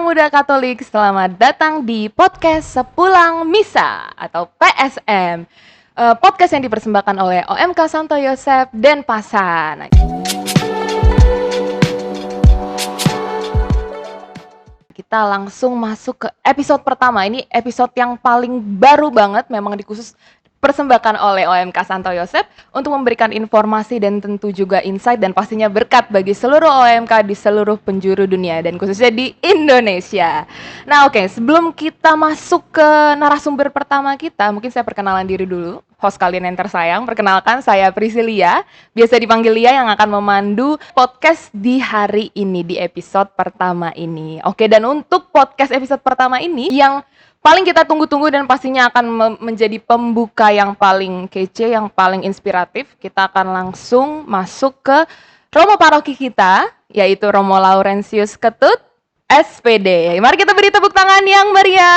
Muda Katolik, selamat datang di podcast Sepulang Misa atau PSM. Podcast yang dipersembahkan oleh OMK Santo Yosef Denpasar. Kita langsung masuk ke episode pertama. Ini episode yang paling baru banget, memang dipersembakan oleh OMK Santo Yosef untuk memberikan informasi dan tentu juga insight dan pastinya berkat bagi seluruh OMK di seluruh penjuru dunia dan khususnya di Indonesia. Nah oke, sebelum kita masuk ke narasumber pertama kita, mungkin saya perkenalan diri dulu. Host kalian yang tersayang, perkenalkan saya Priscilia, biasa dipanggil Lia, yang akan memandu podcast di hari ini, di episode pertama ini. Oke, dan untuk podcast episode pertama ini yang paling kita tunggu-tunggu dan pastinya akan menjadi pembuka yang paling kece, yang paling inspiratif, kita akan langsung masuk ke Romo Paroki kita, yaitu Romo Laurentius Ketut, SPD. Mari kita beri tepuk tangan yang meriah.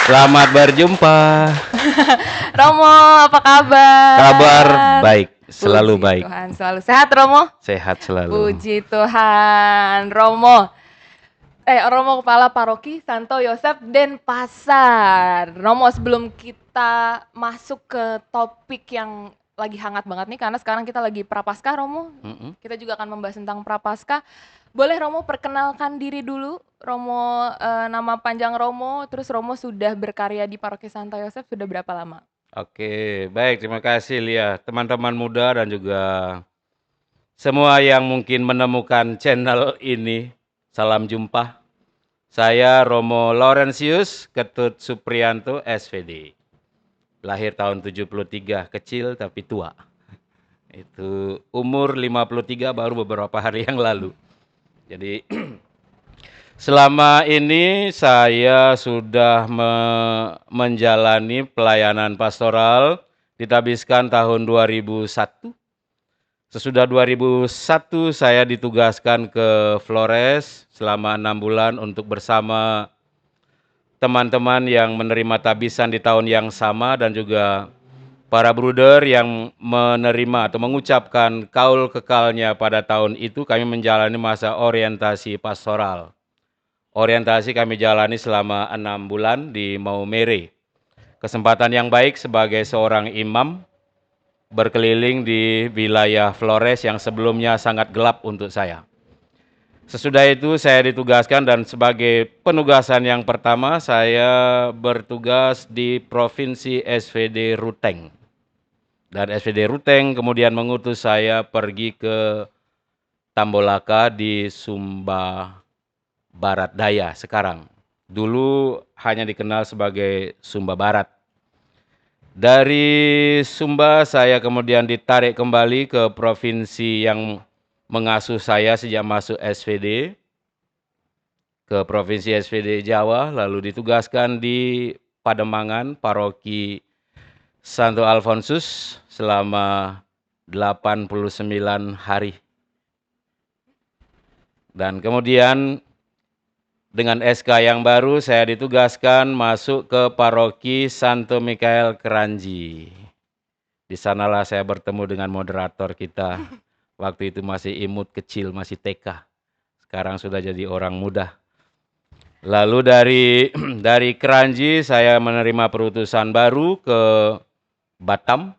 Selamat berjumpa. Romo, apa kabar? Kabar baik, selalu Puji baik. Tuhan, selalu sehat Romo? Sehat selalu. Puji Tuhan. Romo Kepala Paroki Santo Yosef Denpasar. Romo, sebelum kita masuk ke topik yang lagi hangat banget nih, karena sekarang kita lagi Prapaskah, Romo. Kita juga akan membahas tentang Prapaskah. Boleh Romo perkenalkan diri dulu, Romo, nama panjang Romo, terus Romo sudah berkarya di Paroki Santo Yosef sudah berapa lama? Oke, baik, terima kasih Lia, teman-teman muda dan juga semua yang mungkin menemukan channel ini. Salam jumpa. Saya Romo Laurentius Ketut Supriyanto, SPD. Lahir tahun 73, kecil tapi tua. Itu umur 53 baru beberapa hari yang lalu. Jadi selama ini saya sudah menjalani pelayanan pastoral, ditabiskan tahun 2001. Sesudah 2001 saya ditugaskan ke Flores selama 6 bulan untuk bersama teman-teman yang menerima tabisan di tahun yang sama dan juga para bruder yang menerima atau mengucapkan kaul kekalnya pada tahun itu. Kami menjalani masa orientasi pastoral. Orientasi kami jalani selama 6 bulan di Maumere. Kesempatan yang baik sebagai seorang imam berkeliling di wilayah Flores yang sebelumnya sangat gelap untuk saya. Sesudah itu saya ditugaskan dan sebagai penugasan yang pertama saya bertugas di Provinsi SVD Ruteng. Dan SVD Ruteng kemudian mengutus saya pergi ke Tambolaka di Sumba Barat Daya sekarang. Dulu hanya dikenal sebagai Sumba Barat. Dari Sumba saya kemudian ditarik kembali ke provinsi yang mengasuh saya sejak masuk SVD, ke Provinsi SVD Jawa, lalu ditugaskan di Pademangan, Paroki Santo Alfonsus selama 89 hari. Dan kemudian dengan SK yang baru saya ditugaskan masuk ke Paroki Santo Mikael Keranji. Di sanalah saya bertemu dengan moderator kita. Waktu itu masih imut kecil, masih TK. Sekarang sudah jadi orang muda. Lalu dari Keranji saya menerima perutusan baru ke Batam,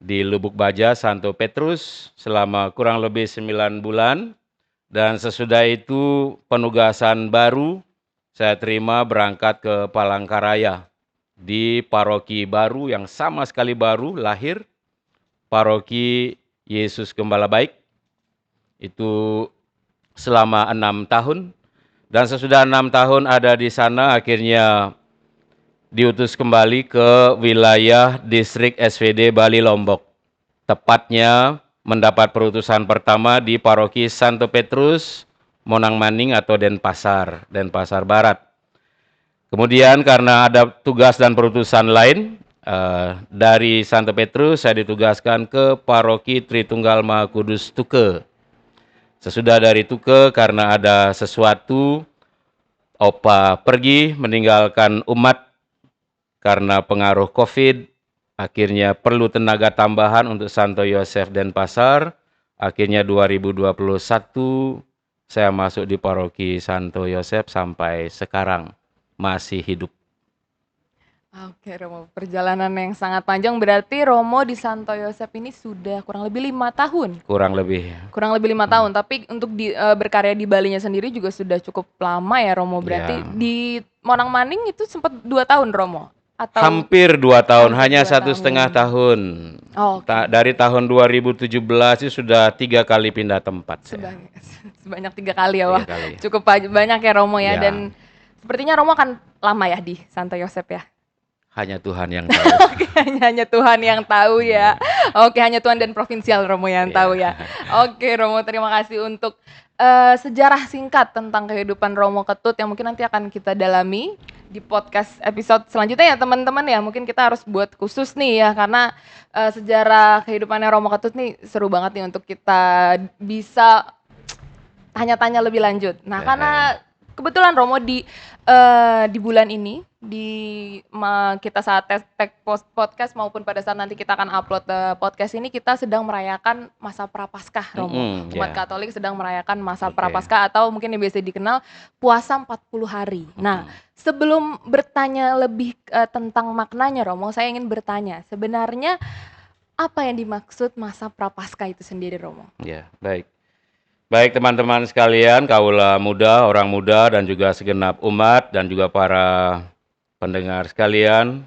di Lubuk Baja, Santo Petrus selama kurang lebih 9 bulan. Dan sesudah itu penugasan baru saya terima berangkat ke Palangkaraya di paroki baru yang sama sekali baru lahir, Paroki Yesus Gembala Baik. Itu selama 6 tahun. Dan sesudah 6 tahun ada di sana akhirnya diutus kembali ke wilayah distrik SVD Bali Lombok. Tepatnya mendapat perutusan pertama di Paroki Santo Petrus, Monang Maning atau Denpasar Barat. Kemudian karena ada tugas dan perutusan lain, dari Santo Petrus saya ditugaskan ke Paroki Tritunggal Maha Kudus Tuke. Sesudah dari Tuke karena ada sesuatu, Opa pergi meninggalkan umat karena pengaruh COVID, akhirnya perlu tenaga tambahan untuk Santo Yosef Denpasar. Akhirnya 2021 saya masuk di paroki Santo Yosep sampai sekarang masih hidup. Oke Romo, perjalanan yang sangat panjang berarti Romo di Santo Yosep ini sudah kurang lebih 5 tahun. Kurang lebih. Kurang lebih 5 tahun, tapi untuk berkarya di Balinya sendiri juga sudah cukup lama ya Romo. Berarti Ya. di Monang Maning itu sempat 2 tahun Romo? Atau Hampir 2 tahun, hampir hanya 2 1,5 tahun. tahun. Oh, oke. Dari tahun 2017 itu sudah 3 kali pindah tempat saya. Sebanyak 3 kali ya, wah. 3 kali. Cukup banyak ya Romo ya. Ya. Dan sepertinya Romo akan lama ya di Santo Yosep ya. Hanya Tuhan yang tahu. hanya Tuhan yang tahu ya. Oke, hanya Tuhan dan provinsial Romo yang tahu ya. Oke Romo, terima kasih untuk sejarah singkat tentang kehidupan Romo Ketut yang mungkin nanti akan kita dalami di podcast episode selanjutnya ya teman-teman ya. Mungkin kita harus buat khusus nih ya, karena sejarah kehidupannya Romo Ketut nih seru banget nih untuk kita bisa tanya-tanya lebih lanjut. Nah, karena kebetulan Romo di bulan ini kita saat tag podcast maupun pada saat nanti kita akan upload podcast ini, kita sedang merayakan masa Prapaskah Romo. Umat Katolik sedang merayakan masa Prapaskah atau mungkin yang biasa dikenal puasa 40 hari. Nah, sebelum bertanya lebih tentang maknanya Romo, saya ingin bertanya, sebenarnya apa yang dimaksud masa Prapaskah itu sendiri Romo? Ya, baik. Baik teman-teman sekalian, kaula muda, orang muda, dan juga segenap umat, dan juga para pendengar sekalian.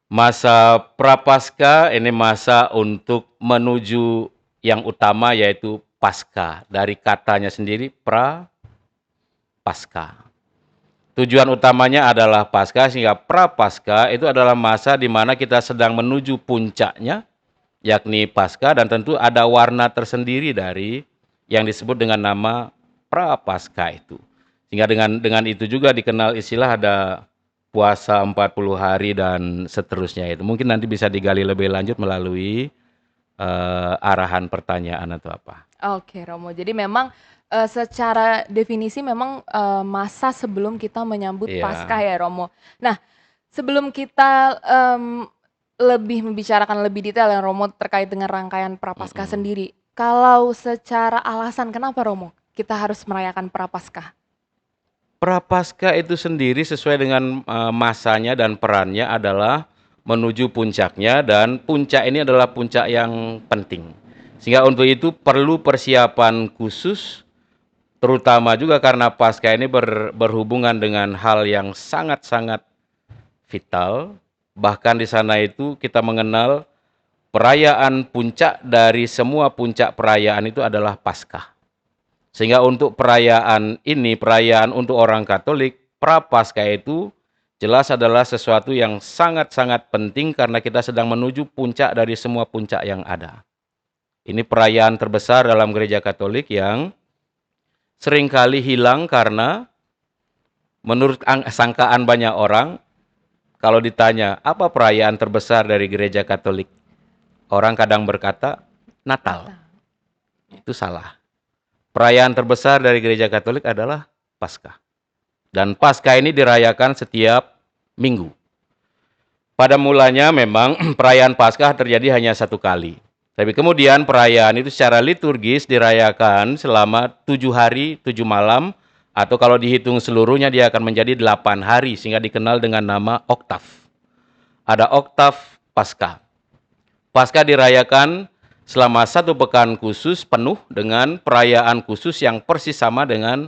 Masa Prapaskah ini masa untuk menuju yang utama, yaitu Pasca. Dari katanya sendiri, Prapaskah. Tujuan utamanya adalah Pasca, sehingga Prapaskah itu adalah masa di mana kita sedang menuju puncaknya, yakni Pasca, dan tentu ada warna tersendiri dari yang disebut dengan nama Prapaskah itu. Sehingga dengan itu juga dikenal istilah ada puasa 40 hari dan seterusnya itu. Mungkin nanti bisa digali lebih lanjut melalui arahan pertanyaan atau apa. Oke Romo, jadi memang secara definisi memang masa sebelum kita menyambut Paskah ya Romo. Nah, sebelum kita lebih membicarakan lebih detail ya Romo terkait dengan rangkaian Prapaskah sendiri, kalau secara alasan kenapa Romo kita harus merayakan Prapaskah? Prapaskah itu sendiri sesuai dengan masanya dan perannya adalah menuju puncaknya, dan puncak ini adalah puncak yang penting. Sehingga untuk itu perlu persiapan khusus, terutama juga karena Paskah ini berhubungan dengan hal yang sangat-sangat vital. Bahkan di sana itu kita mengenal perayaan puncak dari semua puncak perayaan itu adalah Paskah. Sehingga untuk perayaan ini, perayaan untuk orang Katolik, Prapaskah itu jelas adalah sesuatu yang sangat-sangat penting karena kita sedang menuju puncak dari semua puncak yang ada. Ini perayaan terbesar dalam gereja Katolik yang seringkali hilang karena menurut sangkaan banyak orang, kalau ditanya apa perayaan terbesar dari gereja Katolik, orang kadang berkata Natal. Itu salah. Perayaan terbesar dari gereja Katolik adalah Paskah. Dan Paskah ini dirayakan setiap minggu. Pada mulanya memang perayaan Paskah terjadi hanya 1 kali. Tapi kemudian perayaan itu secara liturgis dirayakan selama 7 hari, 7 malam, atau kalau dihitung seluruhnya dia akan menjadi 8 hari, sehingga dikenal dengan nama oktav. Ada oktav Paskah. Paskah dirayakan selama 1 pekan khusus penuh dengan perayaan khusus yang persis sama dengan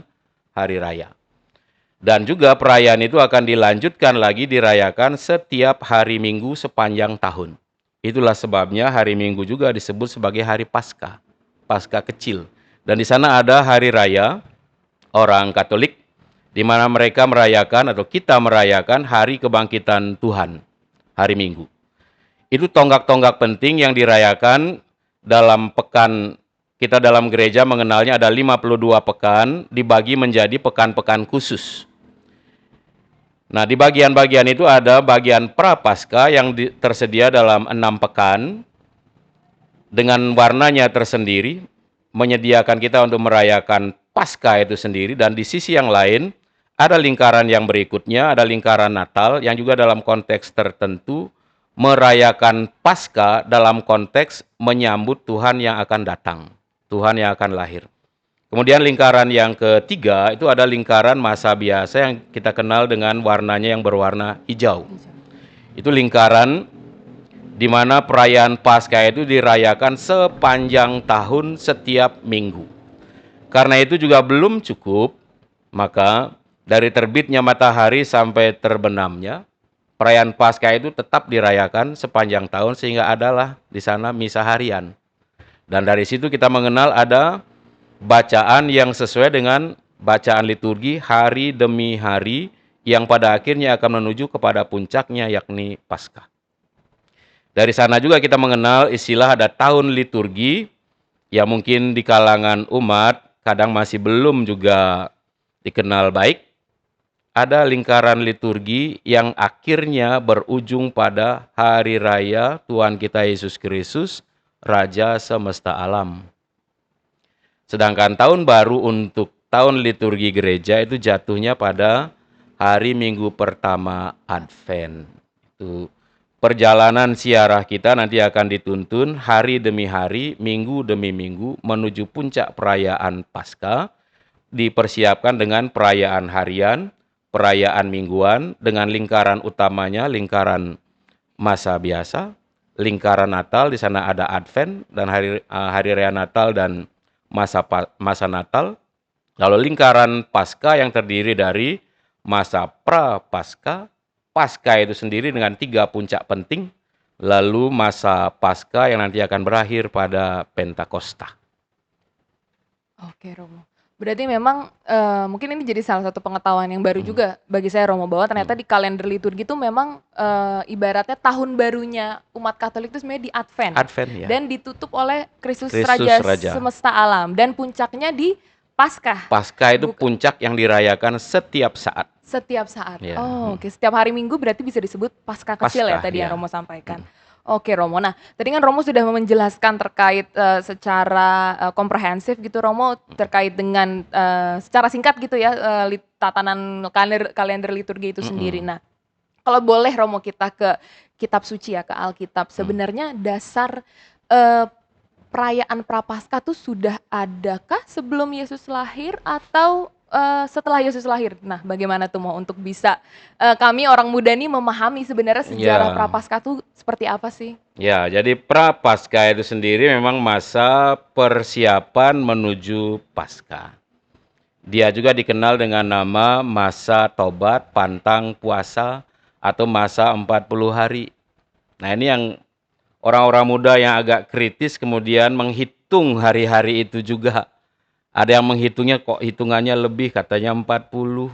hari raya. Dan juga perayaan itu akan dilanjutkan lagi dirayakan setiap hari Minggu sepanjang tahun. Itulah sebabnya hari Minggu juga disebut sebagai hari Paskah, Paskah kecil. Dan di sana ada hari raya orang Katolik, di mana mereka merayakan atau kita merayakan hari kebangkitan Tuhan, hari Minggu. Itu tonggak-tonggak penting yang dirayakan dalam pekan. Kita dalam gereja mengenalnya ada 52 pekan dibagi menjadi pekan-pekan khusus. Nah, di bagian-bagian itu ada bagian Prapaskah yang tersedia dalam 6 pekan dengan warnanya tersendiri, menyediakan kita untuk merayakan Paskah itu sendiri. Dan di sisi yang lain ada lingkaran yang berikutnya, ada lingkaran Natal yang juga dalam konteks tertentu merayakan Paskah dalam konteks menyambut Tuhan yang akan datang, Tuhan yang akan lahir. Kemudian lingkaran yang ketiga itu ada lingkaran masa biasa yang kita kenal dengan warnanya yang berwarna hijau. Itu lingkaran di mana perayaan Paskah itu dirayakan sepanjang tahun setiap minggu. Karena itu juga belum cukup, maka dari terbitnya matahari sampai terbenamnya, perayaan Paskah itu tetap dirayakan sepanjang tahun sehingga adalah di sana misa harian. Dan dari situ kita mengenal ada bacaan yang sesuai dengan bacaan liturgi hari demi hari yang pada akhirnya akan menuju kepada puncaknya yakni Paskah. Dari sana juga kita mengenal istilah ada tahun liturgi yang mungkin di kalangan umat kadang masih belum juga dikenal baik. Ada lingkaran liturgi yang akhirnya berujung pada hari raya Tuhan kita Yesus Kristus, Raja semesta alam. Sedangkan tahun baru untuk tahun liturgi gereja itu jatuhnya pada hari Minggu pertama Advent. Itu perjalanan ziarah kita nanti akan dituntun hari demi hari, minggu demi minggu menuju puncak perayaan Paskah, dipersiapkan dengan perayaan harian, perayaan mingguan dengan lingkaran utamanya lingkaran masa biasa, lingkaran Natal di sana ada Advent dan hari raya Natal dan masa Natal, lalu lingkaran Paskah yang terdiri dari masa pra-Paskah, Paskah itu sendiri dengan 3 puncak penting, lalu masa Paskah yang nanti akan berakhir pada Pentakosta. Oke, Romo. Berarti memang mungkin ini jadi salah satu pengetahuan yang baru juga bagi saya, Romo, bahwa ternyata di kalender liturgi itu memang ibaratnya tahun barunya umat Katolik itu sebenarnya di Advent. Advent ya. Dan ditutup oleh Kristus Kristus Raja Raja. semesta alam dan puncaknya di Paskah. Paskah itu puncak yang dirayakan setiap saat. Setiap saat. Ya. Oke. Setiap hari Minggu berarti bisa disebut Paskah kecil ya Paskah, tadi yang ya. Romo sampaikan. Oke, Romo. Nah, tadi kan Romo sudah menjelaskan terkait secara komprehensif gitu, Romo, terkait dengan secara singkat gitu ya tatanan kalender liturgi itu sendiri. Nah, kalau boleh Romo kita ke kitab suci ya, ke Alkitab. Sebenarnya dasar perayaan Prapaskah tuh sudah adakah sebelum Yesus lahir atau setelah Yesus lahir? Nah, bagaimana tuh mau untuk bisa kami orang muda nih memahami sebenarnya sejarah Prapaskah tuh seperti apa sih? Ya, jadi Prapaskah itu sendiri memang masa persiapan menuju Paskah. Dia juga dikenal dengan nama masa tobat, pantang puasa, atau masa 40 hari. Nah, ini yang orang-orang muda yang agak kritis kemudian menghitung hari-hari itu juga. Ada yang menghitungnya kok hitungannya lebih, katanya 40.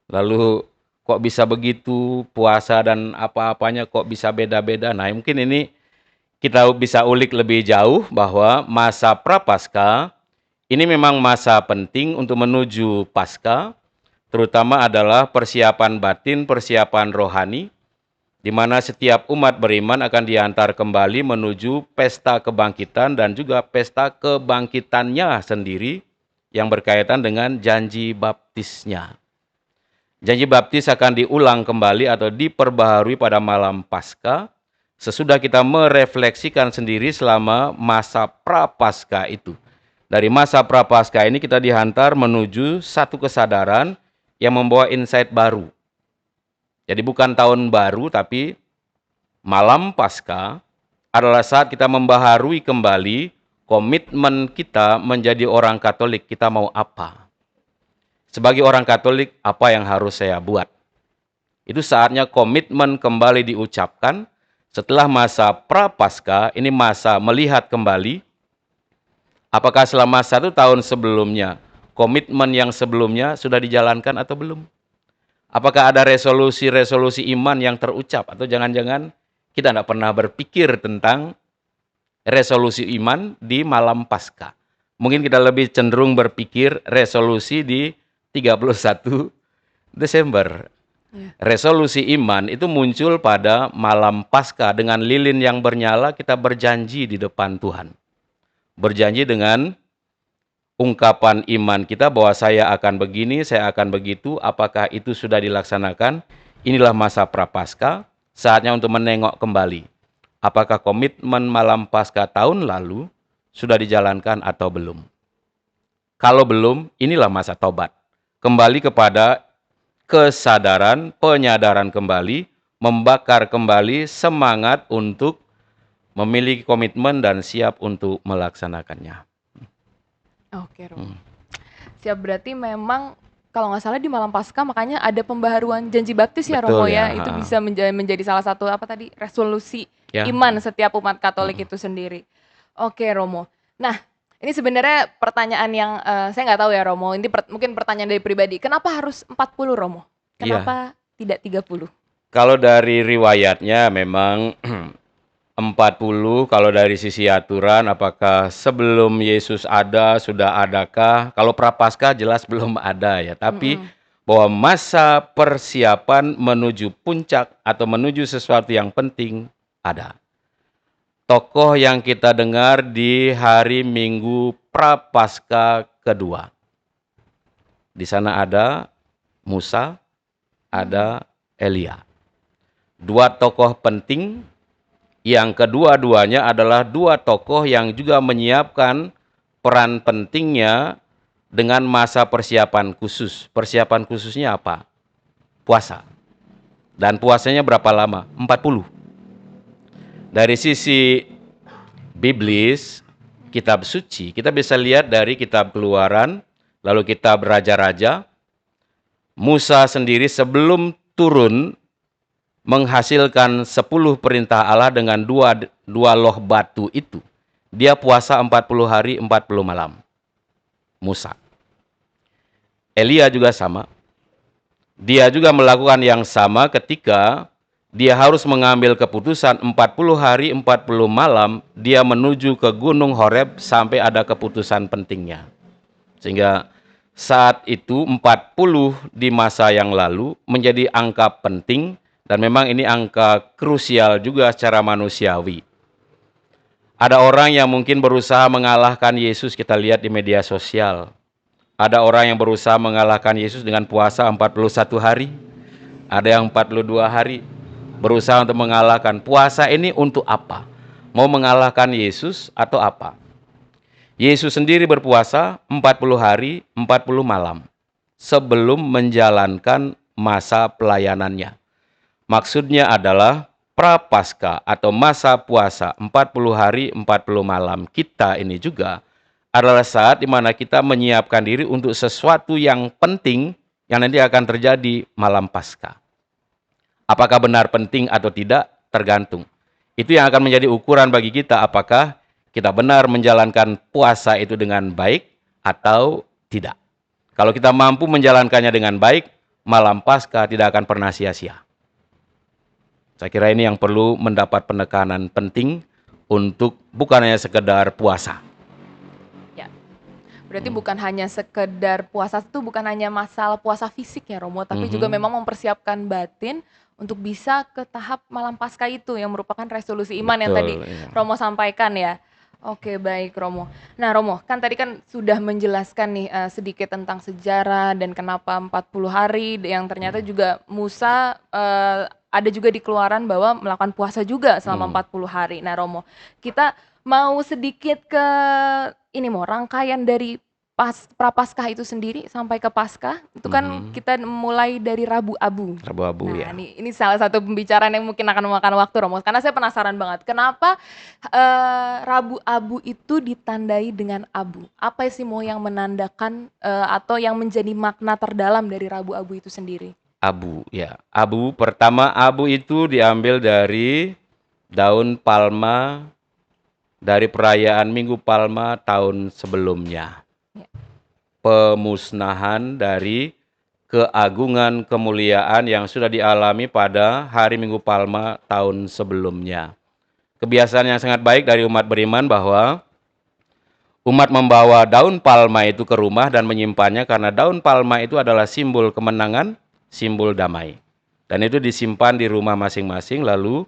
Lalu kok bisa begitu, puasa dan apa-apanya kok bisa beda-beda. Nah, mungkin ini kita bisa ulik lebih jauh bahwa masa Prapaskah ini memang masa penting untuk menuju Paskah, terutama adalah persiapan batin, persiapan rohani, di mana setiap umat beriman akan diantar kembali menuju pesta kebangkitan dan juga pesta kebangkitannya sendiri yang berkaitan dengan janji baptisnya. Janji baptis akan diulang kembali atau diperbaharui pada malam Paskah sesudah kita merefleksikan sendiri selama masa Prapaskah itu. Dari masa Prapaskah ini kita dihantar menuju satu kesadaran yang membawa insight baru. Jadi bukan tahun baru, tapi malam Paskah adalah saat kita membaharui kembali komitmen kita menjadi orang Katolik. Kita mau apa? Sebagai orang Katolik, apa yang harus saya buat? Itu saatnya komitmen kembali diucapkan. Setelah masa Prapaskah, ini masa melihat kembali. Apakah selama 1 tahun sebelumnya, komitmen yang sebelumnya sudah dijalankan atau belum? Apakah ada resolusi-resolusi iman yang terucap? Atau jangan-jangan kita tidak pernah berpikir tentang resolusi iman di malam Paskah. Mungkin kita lebih cenderung berpikir resolusi di 31 Desember. Resolusi iman itu muncul pada malam Paskah. Dengan lilin yang bernyala kita berjanji di depan Tuhan. Berjanji dengan ungkapan iman kita bahwa saya akan begini, saya akan begitu. Apakah itu sudah dilaksanakan? Inilah masa Prapaskah, saatnya untuk menengok kembali. Apakah komitmen malam Paskah tahun lalu sudah dijalankan atau belum? Kalau belum, inilah masa tobat. Kembali kepada kesadaran, penyadaran kembali, membakar kembali semangat untuk memiliki komitmen dan siap untuk melaksanakannya. Oke, Romo. Siap, berarti memang kalau nggak salah di malam Paskah makanya ada pembaharuan janji baptis ya, Betul Romo ya, ya. Itu bisa menjadi salah satu apa tadi resolusi ya. iman setiap umat Katolik itu sendiri. Oke, Romo. Nah, ini sebenarnya pertanyaan yang saya nggak tahu ya, Romo. Ini mungkin pertanyaan dari pribadi. Kenapa harus 40, Romo? Iya. Kenapa tidak 30? Kalau dari riwayatnya memang 40, kalau dari sisi aturan apakah sebelum Yesus ada, sudah adakah? Kalau Prapaskah jelas belum ada ya, tapi bahwa masa persiapan menuju puncak atau menuju sesuatu yang penting ada. Tokoh yang kita dengar di hari Minggu Prapaskah kedua. Di sana ada Musa, ada Elia. Dua tokoh penting yang kedua-duanya adalah dua tokoh yang juga menyiapkan peran pentingnya dengan masa persiapan khusus. Persiapan khususnya apa? Puasa. Dan puasanya berapa lama? 40. Dari sisi biblis, kitab suci, kita bisa lihat dari kitab Keluaran, lalu kitab Raja-Raja, Musa sendiri sebelum turun menghasilkan 10 perintah Allah dengan dua loh batu itu. Dia puasa 40 hari 40 malam. Musa. Elia juga sama. Dia juga melakukan yang sama ketika dia harus mengambil keputusan 40 hari 40 malam dia menuju ke Gunung Horeb sampai ada keputusan pentingnya. Sehingga saat itu 40 di masa yang lalu menjadi angka penting. Dan memang ini angka krusial juga secara manusiawi. Ada orang yang mungkin berusaha mengalahkan Yesus, kita lihat di media sosial. Ada orang yang berusaha mengalahkan Yesus dengan puasa 41 hari. Ada yang 42 hari. Berusaha untuk mengalahkan. Puasa ini untuk apa? Mau mengalahkan Yesus atau apa? Yesus sendiri berpuasa 40 hari, 40 malam. Sebelum menjalankan masa pelayanannya. Maksudnya adalah Prapaskah atau masa puasa 40 hari 40 malam kita ini juga adalah saat di mana kita menyiapkan diri untuk sesuatu yang penting yang nanti akan terjadi malam Paskah. Apakah benar penting atau tidak tergantung. Itu yang akan menjadi ukuran bagi kita apakah kita benar menjalankan puasa itu dengan baik atau tidak. Kalau kita mampu menjalankannya dengan baik, malam Paskah tidak akan pernah sia-sia. Saya kira ini yang perlu mendapat penekanan penting untuk bukan hanya sekedar puasa. Ya, berarti bukan hanya sekedar puasa itu bukan hanya masalah puasa fisik ya, Romo, tapi juga memang mempersiapkan batin untuk bisa ke tahap malam Paskah itu yang merupakan resolusi iman yang tadi Romo sampaikan ya. Oke, baik Romo. Nah Romo, kan tadi kan sudah menjelaskan nih sedikit tentang sejarah dan kenapa 40 hari yang ternyata juga Musa ada juga di Keluaran bahwa melakukan puasa juga selama 40 hari. Nah Romo, kita mau sedikit ke ini rangkaian dari Prapaskah itu sendiri sampai ke Paskah. Itu kan kita mulai dari Rabu Abu. Rabu Abu Nah, ya. ini salah satu pembicaraan yang mungkin akan memakan waktu Romo. Karena saya penasaran banget, kenapa Rabu Abu itu ditandai dengan abu? Apa sih yang menandakan atau yang menjadi makna terdalam dari Rabu Abu itu sendiri? Abu ya. Abu pertama, abu itu diambil dari daun palma dari perayaan Minggu Palma tahun sebelumnya. Pemusnahan dari keagungan kemuliaan yang sudah dialami pada hari Minggu Palma tahun sebelumnya. Kebiasaan yang sangat baik dari umat beriman bahwa umat membawa daun palma itu ke rumah dan menyimpannya karena daun palma itu adalah simbol kemenangan, simbol damai. Dan itu disimpan di rumah masing-masing lalu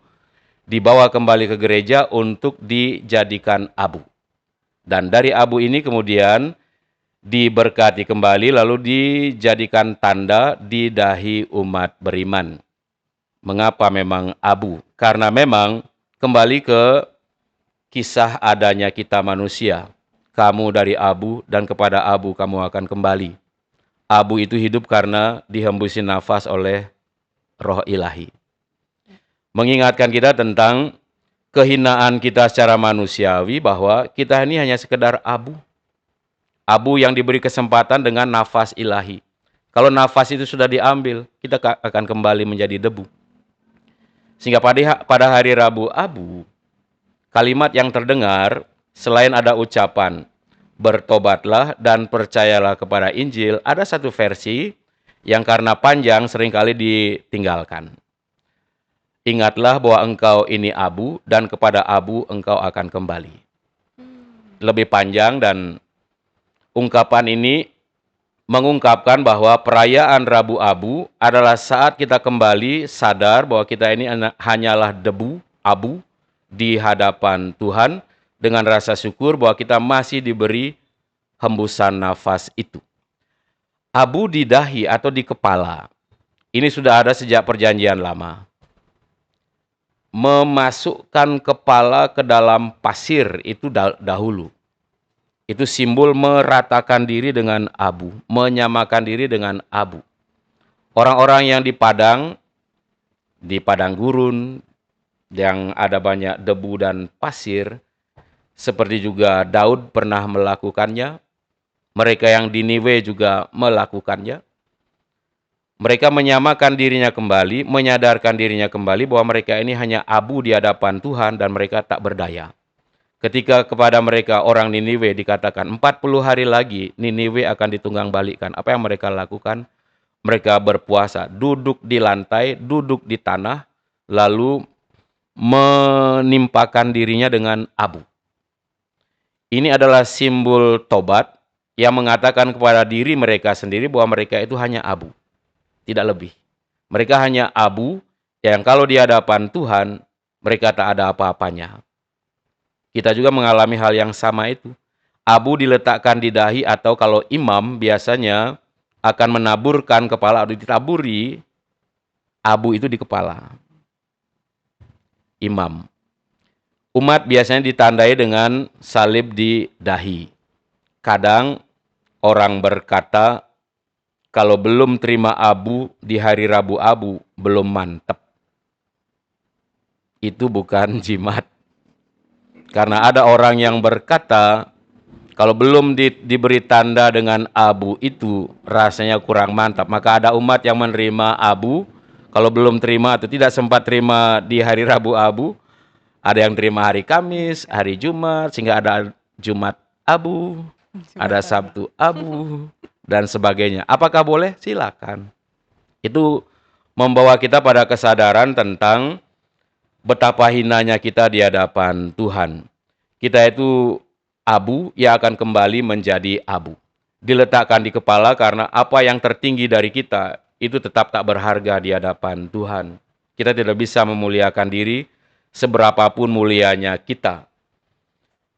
dibawa kembali ke gereja untuk dijadikan abu. Dan dari abu ini kemudian diberkati kembali lalu dijadikan tanda di dahi umat beriman. Mengapa memang abu? Karena memang kembali ke kisah adanya kita manusia. kamu dari abu, dan kepada abu kamu akan kembali. Abu itu hidup karena dihembusi nafas oleh roh ilahi. Mengingatkan kita tentang kehinaan kita secara manusiawi, bahwa kita ini hanya sekedar abu. Abu yang diberi kesempatan dengan nafas ilahi. Kalau nafas itu sudah diambil, kita akan kembali menjadi debu. Sehingga pada hari Rabu Abu, kalimat yang terdengar, selain ada ucapan, bertobatlah dan percayalah kepada Injil, ada satu versi yang karena panjang seringkali ditinggalkan. Ingatlah bahwa engkau ini abu, dan kepada abu engkau akan kembali. Lebih panjang, dan ungkapan ini mengungkapkan bahwa perayaan Rabu Abu adalah saat kita kembali sadar bahwa kita ini hanyalah debu, abu, di hadapan Tuhan, dengan rasa syukur bahwa kita masih diberi hembusan nafas itu. Abu di dahi atau di kepala, ini sudah ada sejak perjanjian lama. Memasukkan kepala ke dalam pasir itu dahulu. Itu simbol meratakan diri dengan abu, menyamakan diri dengan abu. Orang-orang yang di padang gurun, yang ada banyak debu dan pasir, seperti juga Daud pernah melakukannya, mereka yang di Niniwe juga melakukannya. Mereka menyamakan dirinya kembali, menyadarkan dirinya kembali bahwa mereka ini hanya abu di hadapan Tuhan dan mereka tak berdaya. Ketika kepada mereka orang Niniwe dikatakan 40 hari lagi Niniwe akan ditunggang balikkan. Apa yang mereka lakukan? Mereka berpuasa, duduk di lantai, duduk di tanah, lalu menimpakan dirinya dengan abu. Ini adalah simbol tobat yang mengatakan kepada diri mereka sendiri bahwa mereka itu hanya abu, tidak lebih. Mereka hanya abu yang kalau di hadapan Tuhan mereka tak ada apa-apanya. Kita juga mengalami hal yang sama itu. Abu diletakkan di dahi, atau kalau imam biasanya akan menaburkan kepala atau ditaburi abu itu di kepala. Imam. Umat biasanya ditandai dengan salib di dahi. Kadang orang berkata, kalau belum terima abu di hari Rabu Abu, belum mantap. Itu bukan jimat. Karena ada orang yang berkata, kalau belum diberi tanda dengan abu itu, rasanya kurang mantap. Maka ada umat yang menerima abu, kalau belum terima atau tidak sempat terima di hari Rabu Abu, ada yang terima hari Kamis, hari Jumat, sehingga ada Jumat Abu, ada Sabtu Abu, dan sebagainya. Apakah boleh? Silakan. Itu membawa kita pada kesadaran tentang betapa hinanya kita di hadapan Tuhan. Kita itu abu yang akan kembali menjadi abu. Diletakkan di kepala karena apa yang tertinggi dari kita itu tetap tak berharga di hadapan Tuhan. Kita tidak bisa memuliakan diri seberapapun mulianya kita.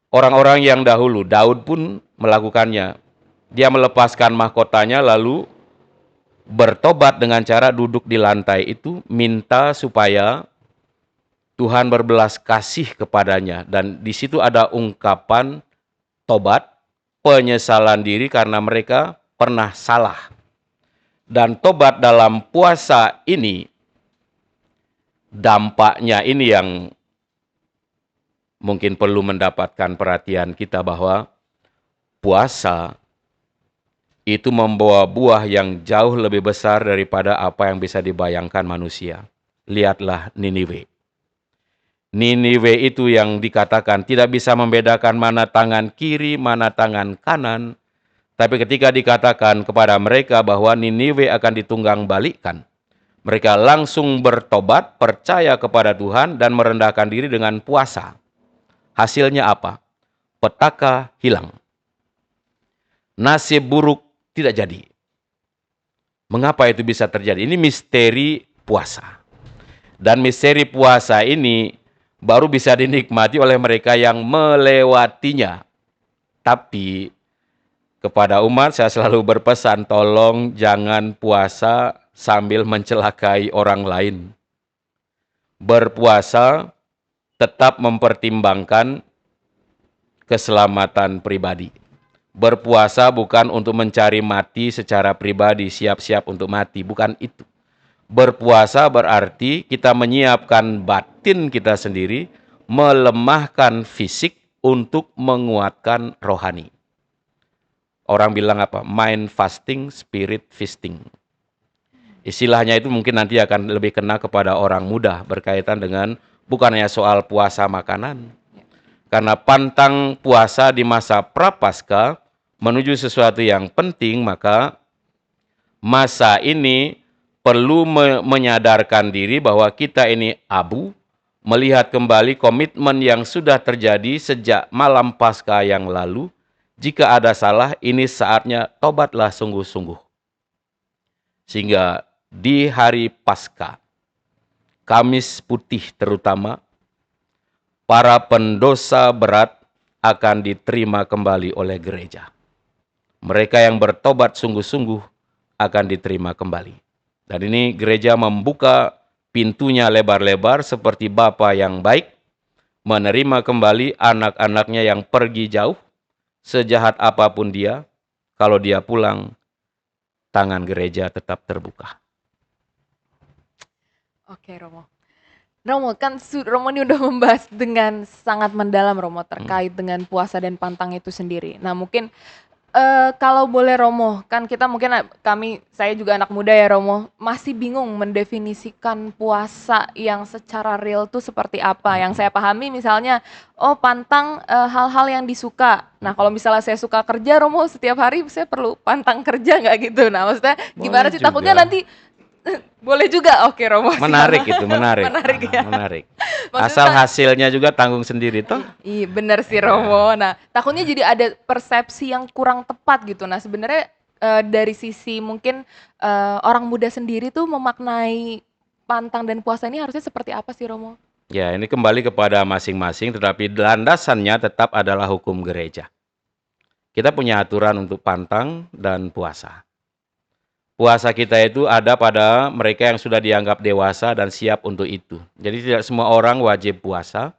Orang-orang yang dahulu, Daud pun melakukannya. Dia melepaskan mahkotanya lalu bertobat dengan cara duduk di lantai itu, minta supaya Tuhan berbelas kasih kepadanya, dan di situ ada ungkapan tobat, penyesalan diri karena mereka pernah salah. Dan tobat dalam puasa ini, dampaknya ini yang mungkin perlu mendapatkan perhatian kita, bahwa puasa itu membawa buah yang jauh lebih besar daripada apa yang bisa dibayangkan manusia. Lihatlah Niniwe. Niniwe itu yang dikatakan tidak bisa membedakan mana tangan kiri, mana tangan kanan. Tapi ketika dikatakan kepada mereka bahwa Niniwe akan ditunggang balikkan, mereka langsung bertobat, percaya kepada Tuhan, dan merendahkan diri dengan puasa. Hasilnya apa? Petaka hilang. Nasib buruk tidak jadi. Mengapa itu bisa terjadi? Ini misteri puasa. Dan misteri puasa ini baru bisa dinikmati oleh mereka yang melewatinya. Tapi kepada umat saya selalu berpesan, tolong jangan puasa sambil mencelakai orang lain. Berpuasa tetap mempertimbangkan keselamatan pribadi. Berpuasa bukan untuk mencari mati secara pribadi, siap-siap untuk mati, bukan itu. Berpuasa berarti kita menyiapkan batin kita sendiri, melemahkan fisik untuk menguatkan rohani. Orang bilang apa? Mind fasting, spirit feasting. Istilahnya itu mungkin nanti akan lebih kena kepada orang muda berkaitan dengan bukannya soal puasa makanan. Karena pantang puasa di masa prapaskah menuju sesuatu yang penting, maka masa ini perlu menyadarkan diri bahwa kita ini abu, melihat kembali komitmen yang sudah terjadi sejak malam Paskah yang lalu. Jika ada salah, ini saatnya tobatlah sungguh-sungguh. Sehingga di hari Paskah, Kamis Putih terutama, para pendosa berat akan diterima kembali oleh gereja. Mereka yang bertobat sungguh-sungguh akan diterima kembali. Dan ini gereja membuka pintunya lebar-lebar seperti Bapa yang baik, menerima kembali anak-anaknya yang pergi jauh, sejahat apapun dia, kalau dia pulang, tangan gereja tetap terbuka. Oke, Romo. Romo, kan Romo ini udah membahas dengan sangat mendalam, Romo, terkait dengan puasa dan pantang itu sendiri. Nah, mungkin kalau boleh Romo, kan kita mungkin saya juga anak muda ya Romo, masih bingung mendefinisikan puasa yang secara real tuh seperti apa. Yang saya pahami misalnya, pantang hal-hal yang disuka. Nah, kalau misalnya saya suka kerja, Romo, setiap hari saya perlu pantang kerja nggak gitu? Nah, maksudnya gimana sih? Takutnya nanti boleh juga, oke Romo. Menarik itu, menarik. Menarik ya. Menarik. Asal hasilnya juga tanggung sendiri toh. Iya benar sih Romo. Nah takutnya jadi ada persepsi yang kurang tepat gitu. Nah sebenarnya dari sisi mungkin orang muda sendiri tuh memaknai pantang dan puasa ini harusnya seperti apa sih Romo? Ya, ini kembali kepada masing-masing, tetapi landasannya tetap adalah hukum gereja. Kita punya aturan untuk pantang dan puasa. Puasa kita itu ada pada mereka yang sudah dianggap dewasa dan siap untuk itu. Jadi tidak semua orang wajib puasa.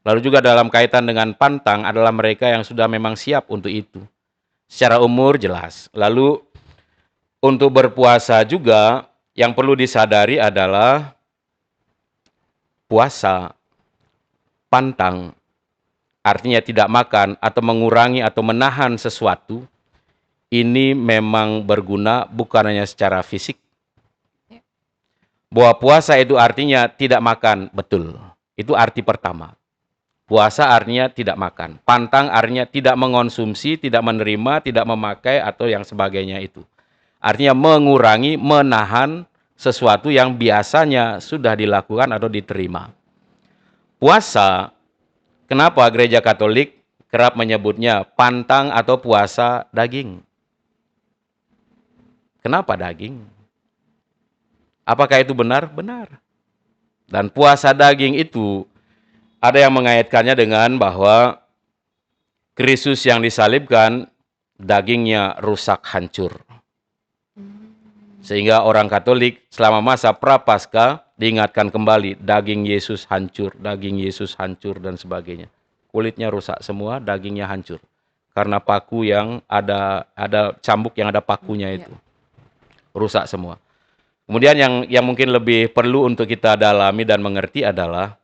Lalu juga dalam kaitan dengan pantang adalah mereka yang sudah memang siap untuk itu. Secara umur jelas. Lalu untuk berpuasa juga yang perlu disadari adalah puasa, pantang, artinya tidak makan atau mengurangi atau menahan sesuatu. Ini memang berguna bukan hanya secara fisik. Bahwa puasa itu artinya tidak makan, betul. Itu arti pertama. Puasa artinya tidak makan. Pantang artinya tidak mengonsumsi, tidak menerima, tidak memakai, atau yang sebagainya itu. Artinya mengurangi, menahan sesuatu yang biasanya sudah dilakukan atau diterima. Puasa, kenapa gereja Katolik kerap menyebutnya pantang atau puasa daging? Kenapa daging? Apakah itu benar? Benar. Dan puasa daging itu ada yang mengaitkannya dengan bahwa Kristus yang disalibkan, dagingnya rusak hancur. Sehingga orang Katolik selama masa Prapaskah diingatkan kembali, daging Yesus hancur, dan sebagainya. Kulitnya rusak semua, dagingnya hancur. Karena paku yang ada cambuk yang ada pakunya itu. Rusak semua. Kemudian yang mungkin lebih perlu untuk kita dalami dan mengerti adalah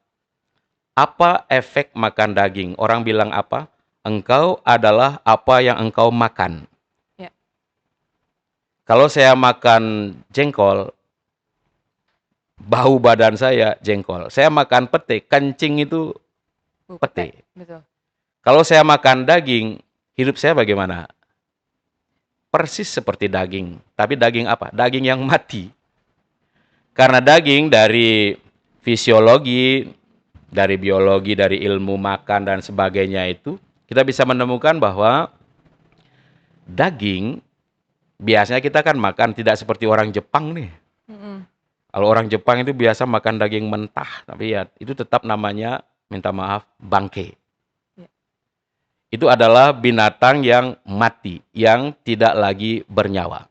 apa efek makan daging. Orang bilang apa? Engkau adalah apa yang engkau makan. Ya. Kalau saya makan jengkol, bau badan saya jengkol. Saya makan pete, kencing itu pete. Betul. Kalau saya makan daging, hidup saya bagaimana? Persis seperti daging. Tapi daging apa? Daging yang mati. Karena daging dari fisiologi, dari biologi, dari ilmu makan dan sebagainya itu, kita bisa menemukan bahwa daging, biasanya kita kan makan tidak seperti orang Jepang nih. Kalau orang Jepang itu biasa makan daging mentah, tapi ya itu tetap namanya, minta maaf, bangke. Itu adalah binatang yang mati, yang tidak lagi bernyawa.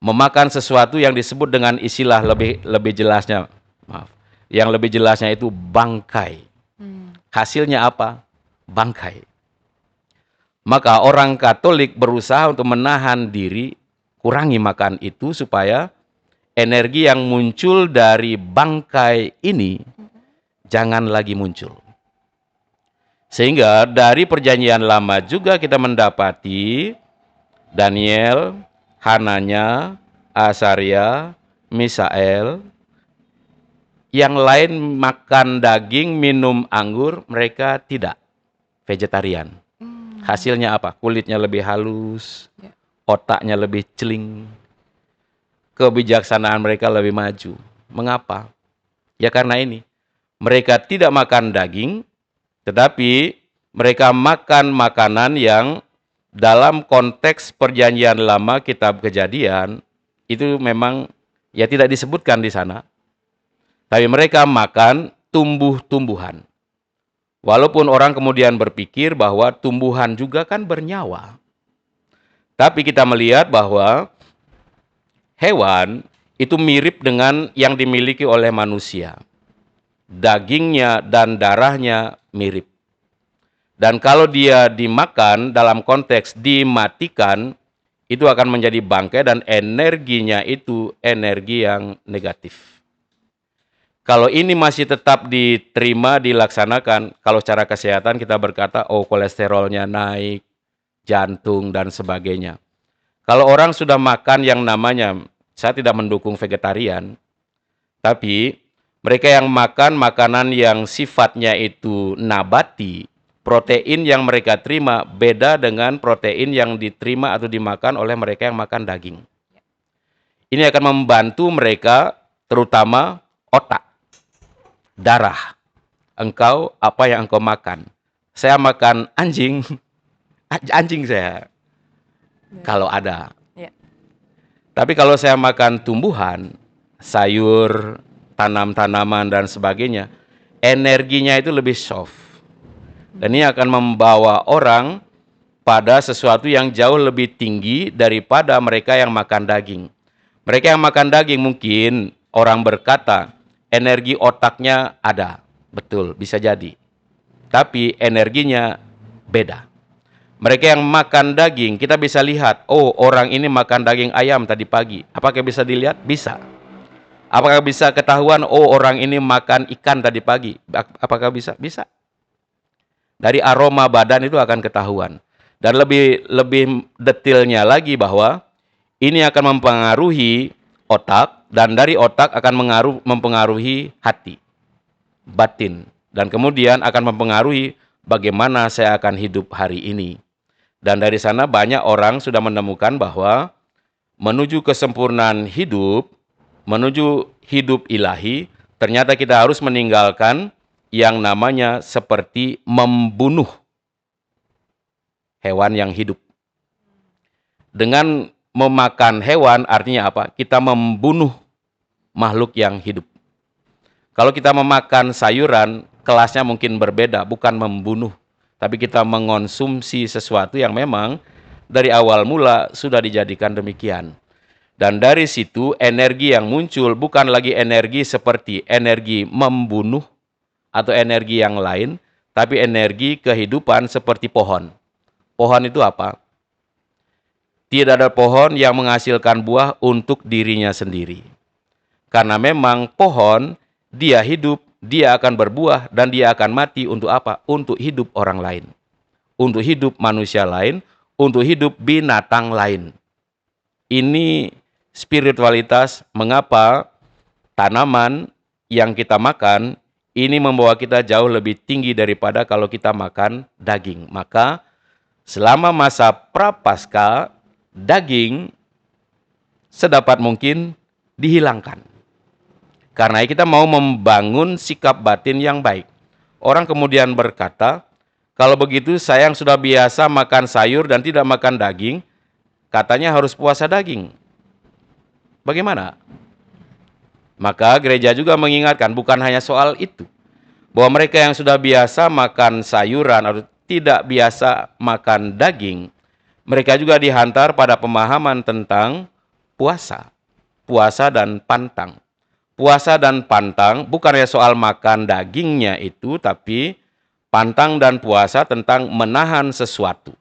Memakan sesuatu yang disebut dengan istilah lebih jelasnya, yang lebih jelasnya itu bangkai. Hasilnya apa? Bangkai. Maka orang Katolik berusaha untuk menahan diri, kurangi makan itu supaya energi yang muncul dari bangkai ini jangan lagi muncul. Sehingga dari perjanjian lama juga kita mendapati Daniel, Hananya, Asaria, Misael, yang lain makan daging, minum anggur, mereka tidak, vegetarian. Hasilnya apa? Kulitnya lebih halus, otaknya lebih celing, kebijaksanaan mereka lebih maju. Mengapa? Ya karena ini, mereka tidak makan daging, tetapi mereka makan makanan yang dalam konteks perjanjian lama kitab Kejadian, itu memang ya tidak disebutkan di sana. Tapi mereka makan tumbuh-tumbuhan. Walaupun orang kemudian berpikir bahwa tumbuhan juga kan bernyawa. Tapi kita melihat bahwa hewan itu mirip dengan yang dimiliki oleh manusia. Dagingnya dan darahnya mirip. Dan kalau dia dimakan dalam konteks dimatikan, itu akan menjadi bangkai dan energinya itu energi yang negatif. Kalau ini masih tetap diterima, dilaksanakan, kalau secara kesehatan kita berkata, oh kolesterolnya naik, jantung, dan sebagainya. Kalau orang sudah makan yang namanya, saya tidak mendukung vegetarian, tapi mereka yang makan makanan yang sifatnya itu nabati, protein yang mereka terima beda dengan protein yang diterima atau dimakan oleh mereka yang makan daging. Ini akan membantu mereka, terutama otak. Darah. Engkau, apa yang engkau makan? Saya makan anjing. Anjing saya. Kalau ada. Tapi kalau saya makan tumbuhan, sayur, tanam-tanaman, dan sebagainya, energinya itu lebih soft. Dan ini akan membawa orang pada sesuatu yang jauh lebih tinggi daripada mereka yang makan daging. Mereka yang makan daging mungkin orang berkata, energi otaknya ada, betul, bisa jadi. Tapi energinya beda. Mereka yang makan daging, kita bisa lihat, oh orang ini makan daging ayam tadi pagi. Apakah bisa dilihat? Bisa. Apakah bisa ketahuan, oh orang ini makan ikan tadi pagi? Apakah bisa? Bisa. Dari aroma badan itu akan ketahuan. Dan lebih detailnya lagi bahwa ini akan mempengaruhi otak, dan dari otak akan mempengaruhi hati, batin, dan kemudian akan mempengaruhi bagaimana saya akan hidup hari ini. Dan dari sana banyak orang sudah menemukan bahwa menuju kesempurnaan hidup, menuju hidup ilahi, ternyata kita harus meninggalkan yang namanya seperti membunuh hewan yang hidup. Dengan memakan hewan artinya apa? Kita membunuh makhluk yang hidup. Kalau kita memakan sayuran, kelasnya mungkin berbeda, bukan membunuh. Tapi kita mengonsumsi sesuatu yang memang dari awal mula sudah dijadikan demikian. Dan dari situ energi yang muncul bukan lagi energi seperti energi membunuh atau energi yang lain, tapi energi kehidupan seperti pohon. Pohon itu apa? Tidak ada pohon yang menghasilkan buah untuk dirinya sendiri. Karena memang pohon, dia hidup, dia akan berbuah, dan dia akan mati untuk apa? Untuk hidup orang lain. Untuk hidup manusia lain, untuk hidup binatang lain. Ini spiritualitas mengapa tanaman yang kita makan, ini membawa kita jauh lebih tinggi daripada kalau kita makan daging. Maka selama masa prapaskah, daging sedapat mungkin dihilangkan. Karena kita mau membangun sikap batin yang baik. Orang kemudian berkata, kalau begitu saya yang sudah biasa makan sayur dan tidak makan daging, katanya harus puasa daging. Bagaimana? Maka gereja juga mengingatkan, bukan hanya soal itu. Bahwa mereka yang sudah biasa makan sayuran atau tidak biasa makan daging, mereka juga dihantar pada pemahaman tentang puasa. Puasa dan pantang. Puasa dan pantang bukan hanya soal makan dagingnya itu, tapi pantang dan puasa tentang menahan sesuatu.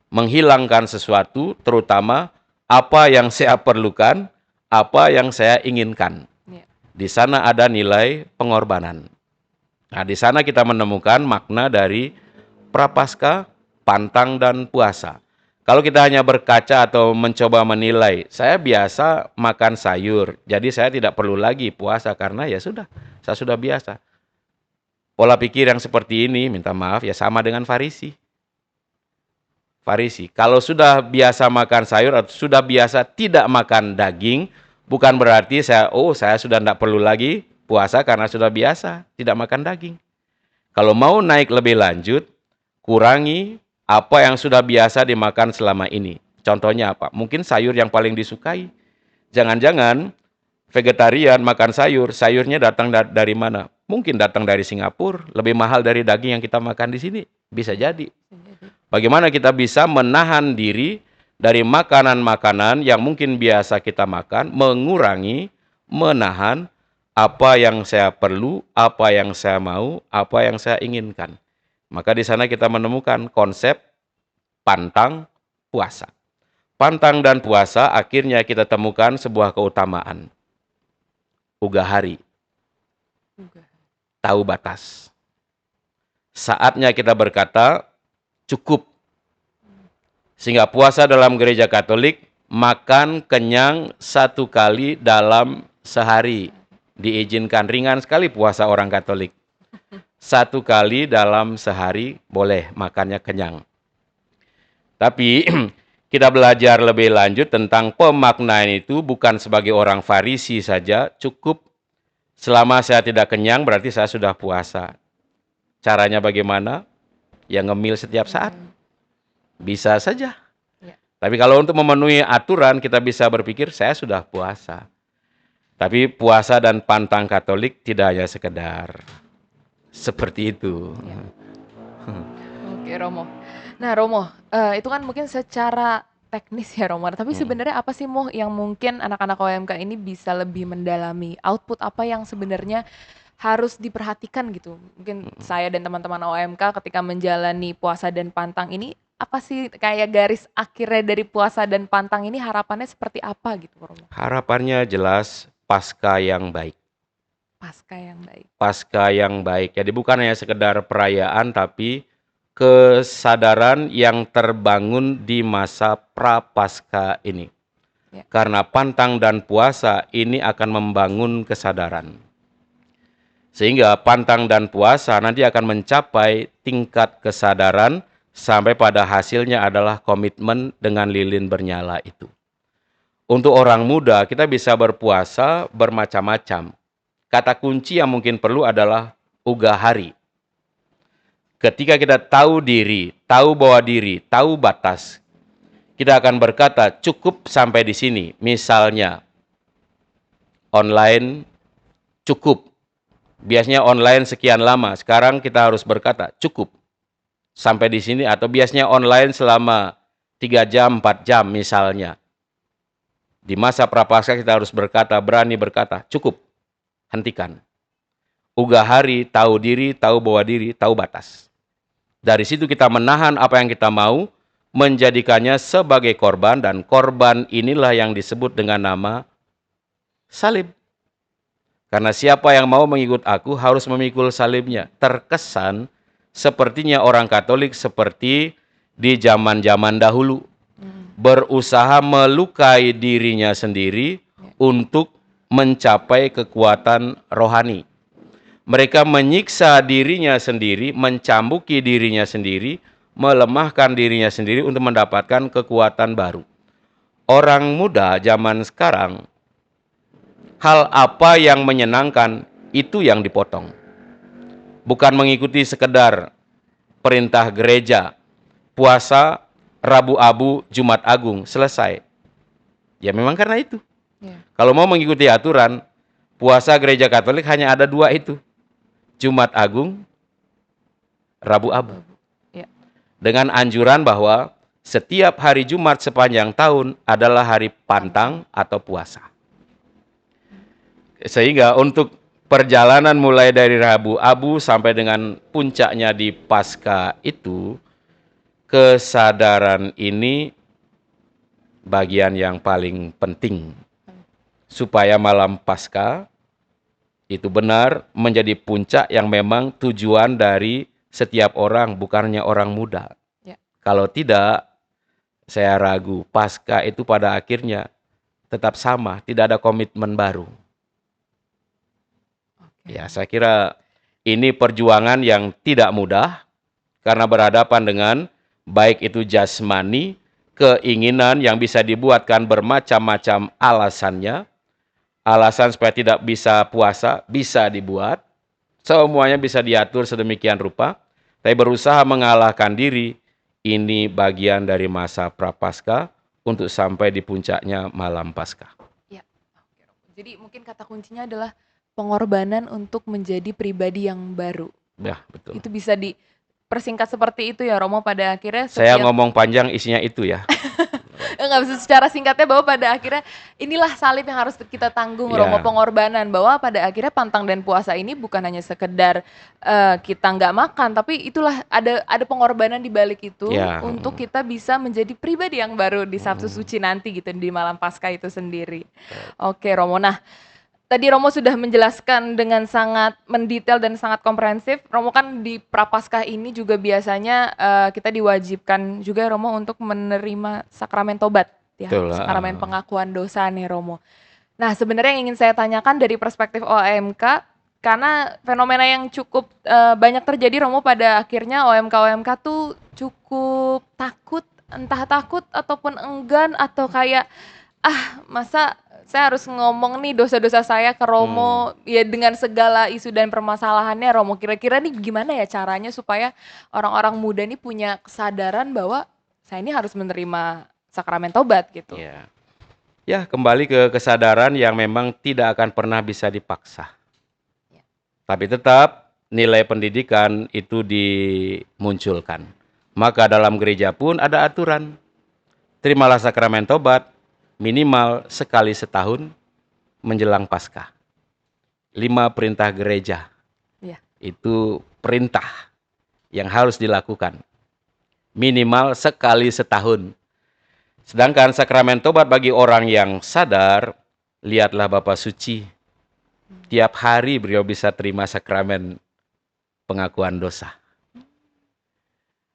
menghilangkan sesuatu, terutama apa yang saya perlukan, apa yang saya inginkan. Ya. Di sana ada nilai pengorbanan. Nah, di sana kita menemukan makna dari prapaskah, pantang, dan puasa. Kalau kita hanya berkaca atau mencoba menilai, saya biasa makan sayur, jadi saya tidak perlu lagi puasa karena ya sudah, saya sudah biasa. Pola pikir yang seperti ini, minta maaf, ya sama dengan Farisi. Kalau sudah biasa makan sayur atau sudah biasa tidak makan daging, bukan berarti saya sudah tidak perlu lagi puasa karena sudah biasa tidak makan daging. Kalau mau naik lebih lanjut, kurangi apa yang sudah biasa dimakan selama ini. Contohnya apa? Mungkin sayur yang paling disukai. Jangan-jangan vegetarian makan sayur, sayurnya datang dari mana? Mungkin datang dari Singapura, lebih mahal dari daging yang kita makan di sini. Bisa jadi. Bagaimana kita bisa menahan diri dari makanan-makanan yang mungkin biasa kita makan, mengurangi, menahan apa yang saya perlu, apa yang saya mau, apa yang saya inginkan. Maka di sana kita menemukan konsep pantang puasa. Pantang dan puasa akhirnya kita temukan sebuah keutamaan. Ugahari. Tahu batas. Saatnya kita berkata, cukup. Sehingga puasa dalam gereja Katolik, makan kenyang 1 kali dalam sehari. Diizinkan, ringan sekali puasa orang Katolik. 1 kali dalam sehari boleh makannya kenyang. Tapi kita belajar lebih lanjut tentang pemaknaan itu bukan sebagai orang Farisi saja, cukup selama saya tidak kenyang berarti saya sudah puasa. Caranya bagaimana? Ya ngemil setiap saat. Bisa saja. Ya. Tapi kalau untuk memenuhi aturan kita bisa berpikir saya sudah puasa. Tapi puasa dan pantang Katolik tidak hanya sekedar seperti itu. Ya. Oke, Romo. Nah, Romo, itu kan mungkin secara teknis ya, Romo. Tapi sebenarnya apa sih, Mo, yang mungkin anak-anak OMK ini bisa lebih mendalami? Output apa yang sebenarnya harus diperhatikan gitu? Mungkin saya dan teman-teman OMK ketika menjalani puasa dan pantang ini, apa sih kayak garis akhirnya dari puasa dan pantang ini harapannya seperti apa gitu, Romo? Harapannya jelas pasca yang baik. Pasca yang baik. Pasca yang baik. Jadi bukan hanya sekedar perayaan, tapi kesadaran yang terbangun di masa prapaskah ini. Ya. Karena pantang dan puasa ini akan membangun kesadaran. Sehingga pantang dan puasa nanti akan mencapai tingkat kesadaran sampai pada hasilnya adalah komitmen dengan lilin bernyala itu. Untuk orang muda kita bisa berpuasa bermacam-macam. Kata kunci yang mungkin perlu adalah ugahari. Ketika kita tahu diri, tahu bahwa diri, tahu batas, kita akan berkata cukup sampai di sini. Misalnya, online cukup. Biasanya online sekian lama, sekarang kita harus berkata cukup sampai di sini. Atau biasanya online selama 3 jam, 4 jam misalnya. Di masa prapaskah kita harus berkata, berani berkata cukup, hentikan. Ugahari, tahu diri, tahu bahwa diri, tahu batas. Dari situ kita menahan apa yang kita mau, menjadikannya sebagai korban, dan korban inilah yang disebut dengan nama salib. Karena siapa yang mau mengikut aku harus memikul salibnya. Terkesan sepertinya orang Katolik seperti di zaman-zaman dahulu. Berusaha melukai dirinya sendiri untuk mencapai kekuatan rohani. Mereka menyiksa dirinya sendiri, mencambuki dirinya sendiri, melemahkan dirinya sendiri untuk mendapatkan kekuatan baru. Orang muda zaman sekarang, hal apa yang menyenangkan, itu yang dipotong. Bukan mengikuti sekedar perintah gereja, puasa, Rabu Abu, Jumat Agung, selesai. Ya memang karena itu. Ya. Kalau mau mengikuti aturan, puasa gereja Katolik hanya ada 2 itu. Jumat Agung, Rabu Abu. Ya. Dengan anjuran bahwa setiap hari Jumat sepanjang tahun adalah hari pantang atau puasa. Sehingga untuk perjalanan mulai dari Rabu Abu sampai dengan puncaknya di Paskah itu, kesadaran ini bagian yang paling penting supaya malam Paskah itu benar menjadi puncak yang memang tujuan dari setiap orang, bukannya orang muda. Ya. Kalau tidak, saya ragu Paskah itu pada akhirnya tetap sama, tidak ada komitmen baru. Ya, saya kira ini perjuangan yang tidak mudah karena berhadapan dengan baik itu jasmani, keinginan yang bisa dibuatkan bermacam-macam alasannya. Alasan supaya tidak bisa puasa bisa dibuat. Semuanya bisa diatur sedemikian rupa. Tapi berusaha mengalahkan diri, ini bagian dari masa Prapaskah untuk sampai di puncaknya malam Paskah. Ya. Jadi mungkin kata kuncinya adalah pengorbanan untuk menjadi pribadi yang baru. Ya, betul. Itu bisa dipersingkat seperti itu ya Romo, pada akhirnya Saya ngomong panjang isinya itu ya. nggak bisa secara singkatnya bahwa pada akhirnya inilah salib yang harus kita tanggung, Ya. Romo, pengorbanan, bahwa pada akhirnya pantang dan puasa ini bukan hanya sekedar kita nggak makan, tapi itulah ada pengorbanan di balik itu Ya. untuk kita bisa menjadi pribadi yang baru di Sabtu Suci nanti gitu, di malam Paskah itu sendiri. Oke Romo, nah tadi Romo sudah menjelaskan dengan sangat mendetail dan sangat komprehensif. Romo, kan di Prapaskah ini juga biasanya kita diwajibkan juga Romo untuk menerima sakramen tobat, ya, Betul. sakramen pengakuan dosa nih Romo. Nah sebenarnya yang ingin saya tanyakan dari perspektif OMK, karena fenomena yang cukup banyak terjadi Romo, pada akhirnya OMK tuh cukup takut, entah takut ataupun enggan atau kayak masa saya harus ngomong nih dosa-dosa saya ke Romo, ya dengan segala isu dan permasalahannya Romo. Kira-kira nih gimana ya caranya supaya orang-orang muda ini punya kesadaran bahwa saya ini harus menerima sakramen tobat gitu. Ya. Ya, kembali ke kesadaran yang memang tidak akan pernah bisa dipaksa. Ya. Tapi tetap nilai pendidikan itu dimunculkan. Maka dalam gereja pun ada aturan. Terimalah sakramen tobat minimal sekali setahun menjelang Paskah. 5 perintah gereja. Ya. Itu perintah yang harus dilakukan. Minimal sekali setahun. Sedangkan sakramen tobat bagi orang yang sadar, lihatlah Bapa Suci. Tiap hari beliau bisa terima sakramen pengakuan dosa.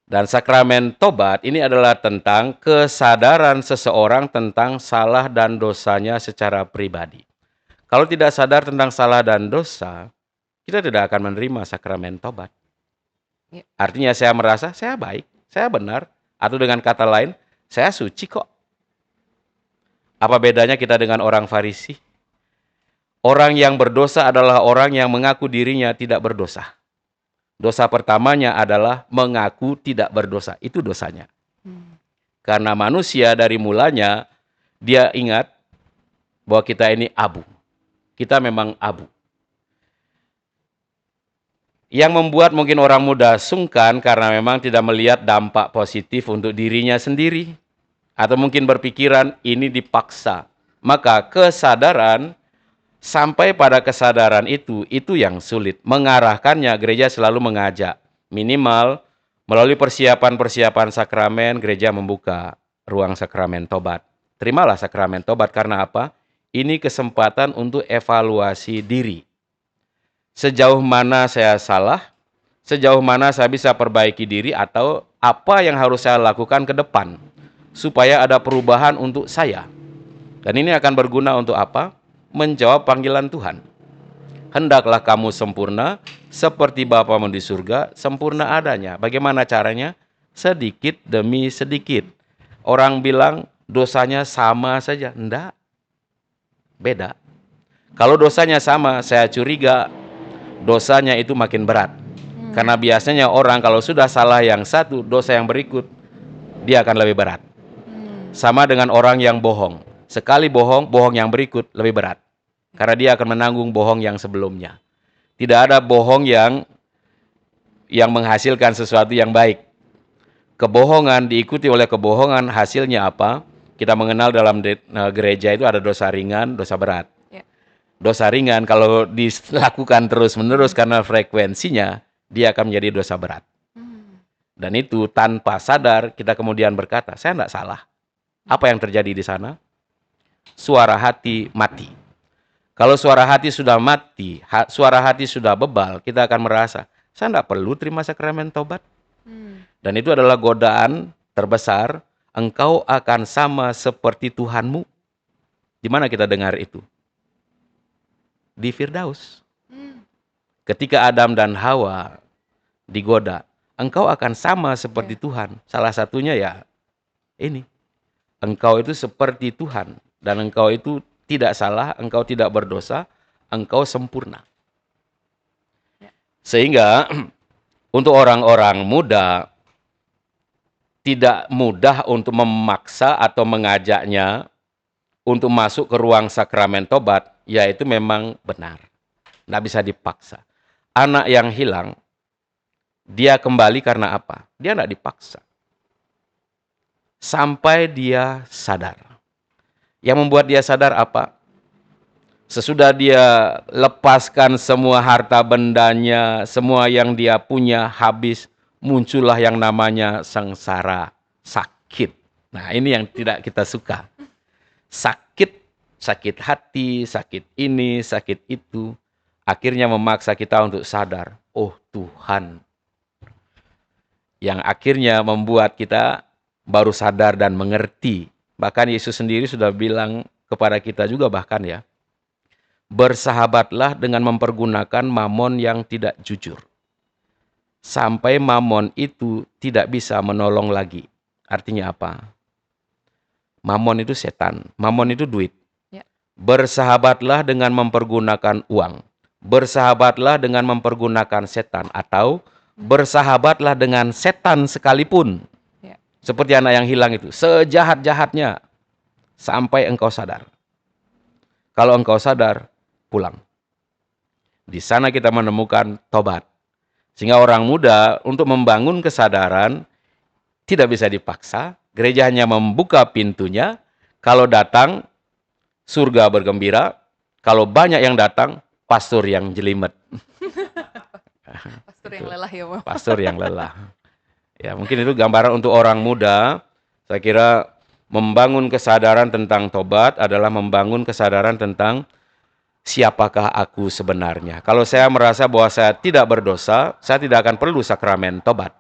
Dan sakramen tobat ini adalah tentang kesadaran seseorang tentang salah dan dosanya secara pribadi. Kalau tidak sadar tentang salah dan dosa, kita tidak akan menerima sakramen tobat. Ya. Artinya saya merasa saya baik, saya benar, atau dengan kata lain, saya suci kok. Apa bedanya kita dengan orang Farisi? Orang yang berdosa adalah orang yang mengaku dirinya tidak berdosa. Dosa pertamanya adalah mengaku tidak berdosa. Itu dosanya. Karena manusia dari mulanya, dia ingat bahwa kita ini abu. Kita memang abu. Yang membuat mungkin orang muda sungkan karena memang tidak melihat dampak positif untuk dirinya sendiri. Atau mungkin berpikiran ini dipaksa. Maka kesadaran, sampai pada kesadaran itu yang sulit. Mengarahkannya, gereja selalu mengajak. Minimal, melalui persiapan-persiapan sakramen, gereja membuka ruang sakramen tobat. Terimalah sakramen tobat karena apa? Ini kesempatan untuk evaluasi diri. Sejauh mana saya salah, sejauh mana saya bisa perbaiki diri, atau apa yang harus saya lakukan ke depan, supaya ada perubahan untuk saya. Dan ini akan berguna untuk apa? Menjawab panggilan Tuhan. Hendaklah kamu sempurna seperti Bapamu di surga sempurna adanya. Bagaimana caranya? Sedikit demi sedikit. Orang bilang dosanya sama saja. Enggak. Beda. Kalau dosanya sama, saya curiga dosanya itu makin berat. Karena biasanya orang kalau sudah salah yang satu, dosa yang berikut, dia akan lebih berat. Sama dengan orang yang bohong. Sekali bohong, bohong yang berikut lebih berat. Karena dia akan menanggung bohong yang sebelumnya. Tidak ada bohong yang menghasilkan sesuatu yang baik. Kebohongan diikuti oleh kebohongan, hasilnya apa? Kita mengenal dalam gereja itu ada dosa ringan, dosa berat. Ya. Dosa ringan kalau dilakukan terus-menerus karena frekuensinya, dia akan menjadi dosa berat. Dan itu tanpa sadar kita kemudian berkata, saya tidak salah. Apa yang terjadi di sana? Suara hati mati. Kalau suara hati sudah mati, suara hati sudah bebal, kita akan merasa, saya tidak perlu terima sakramen tobat. Dan itu adalah godaan terbesar, engkau akan sama seperti Tuhanmu. Di mana kita dengar itu? Di Firdaus. Ketika Adam dan Hawa digoda, engkau akan sama seperti Tuhan. Salah satunya ya ini. Engkau itu seperti Tuhan. Dan engkau itu tidak salah, engkau tidak berdosa, engkau sempurna. Sehingga untuk orang-orang muda, tidak mudah untuk memaksa atau mengajaknya untuk masuk ke ruang sakramen tobat, yaitu memang benar. Tidak bisa dipaksa. Anak yang hilang, dia kembali karena apa? Dia tidak dipaksa. Sampai dia sadar. Yang membuat dia sadar apa? Sesudah dia lepaskan semua harta bendanya, semua yang dia punya habis, muncullah yang namanya sengsara, sakit. Nah, ini yang tidak kita suka. Sakit, sakit hati, sakit ini, sakit itu. Akhirnya memaksa kita untuk sadar, oh Tuhan. Yang akhirnya membuat kita baru sadar dan mengerti. Bahkan Yesus sendiri sudah bilang kepada kita juga bahkan ya, bersahabatlah dengan mempergunakan mamon yang tidak jujur. Sampai mamon itu tidak bisa menolong lagi. Artinya apa? Mamon itu setan, mamon itu duit. Ya. Bersahabatlah dengan mempergunakan uang. Bersahabatlah dengan mempergunakan setan. Atau bersahabatlah dengan setan sekalipun. Ya. Seperti anak yang hilang itu. Sejahat-jahatnya. Sampai engkau sadar. Kalau engkau sadar, pulang. Di sana kita menemukan tobat. Sehingga orang muda untuk membangun kesadaran tidak bisa dipaksa. Gereja hanya membuka pintunya. Kalau datang, surga bergembira. Kalau banyak yang datang, pastor yang jelimet. Pastor yang lelah ya, Mo. Pastor yang lelah. Ya, mungkin itu gambaran untuk orang muda. Saya kira membangun kesadaran tentang tobat adalah membangun kesadaran tentang siapakah aku sebenarnya. Kalau saya merasa bahwa saya tidak berdosa, saya tidak akan perlu sakramen tobat.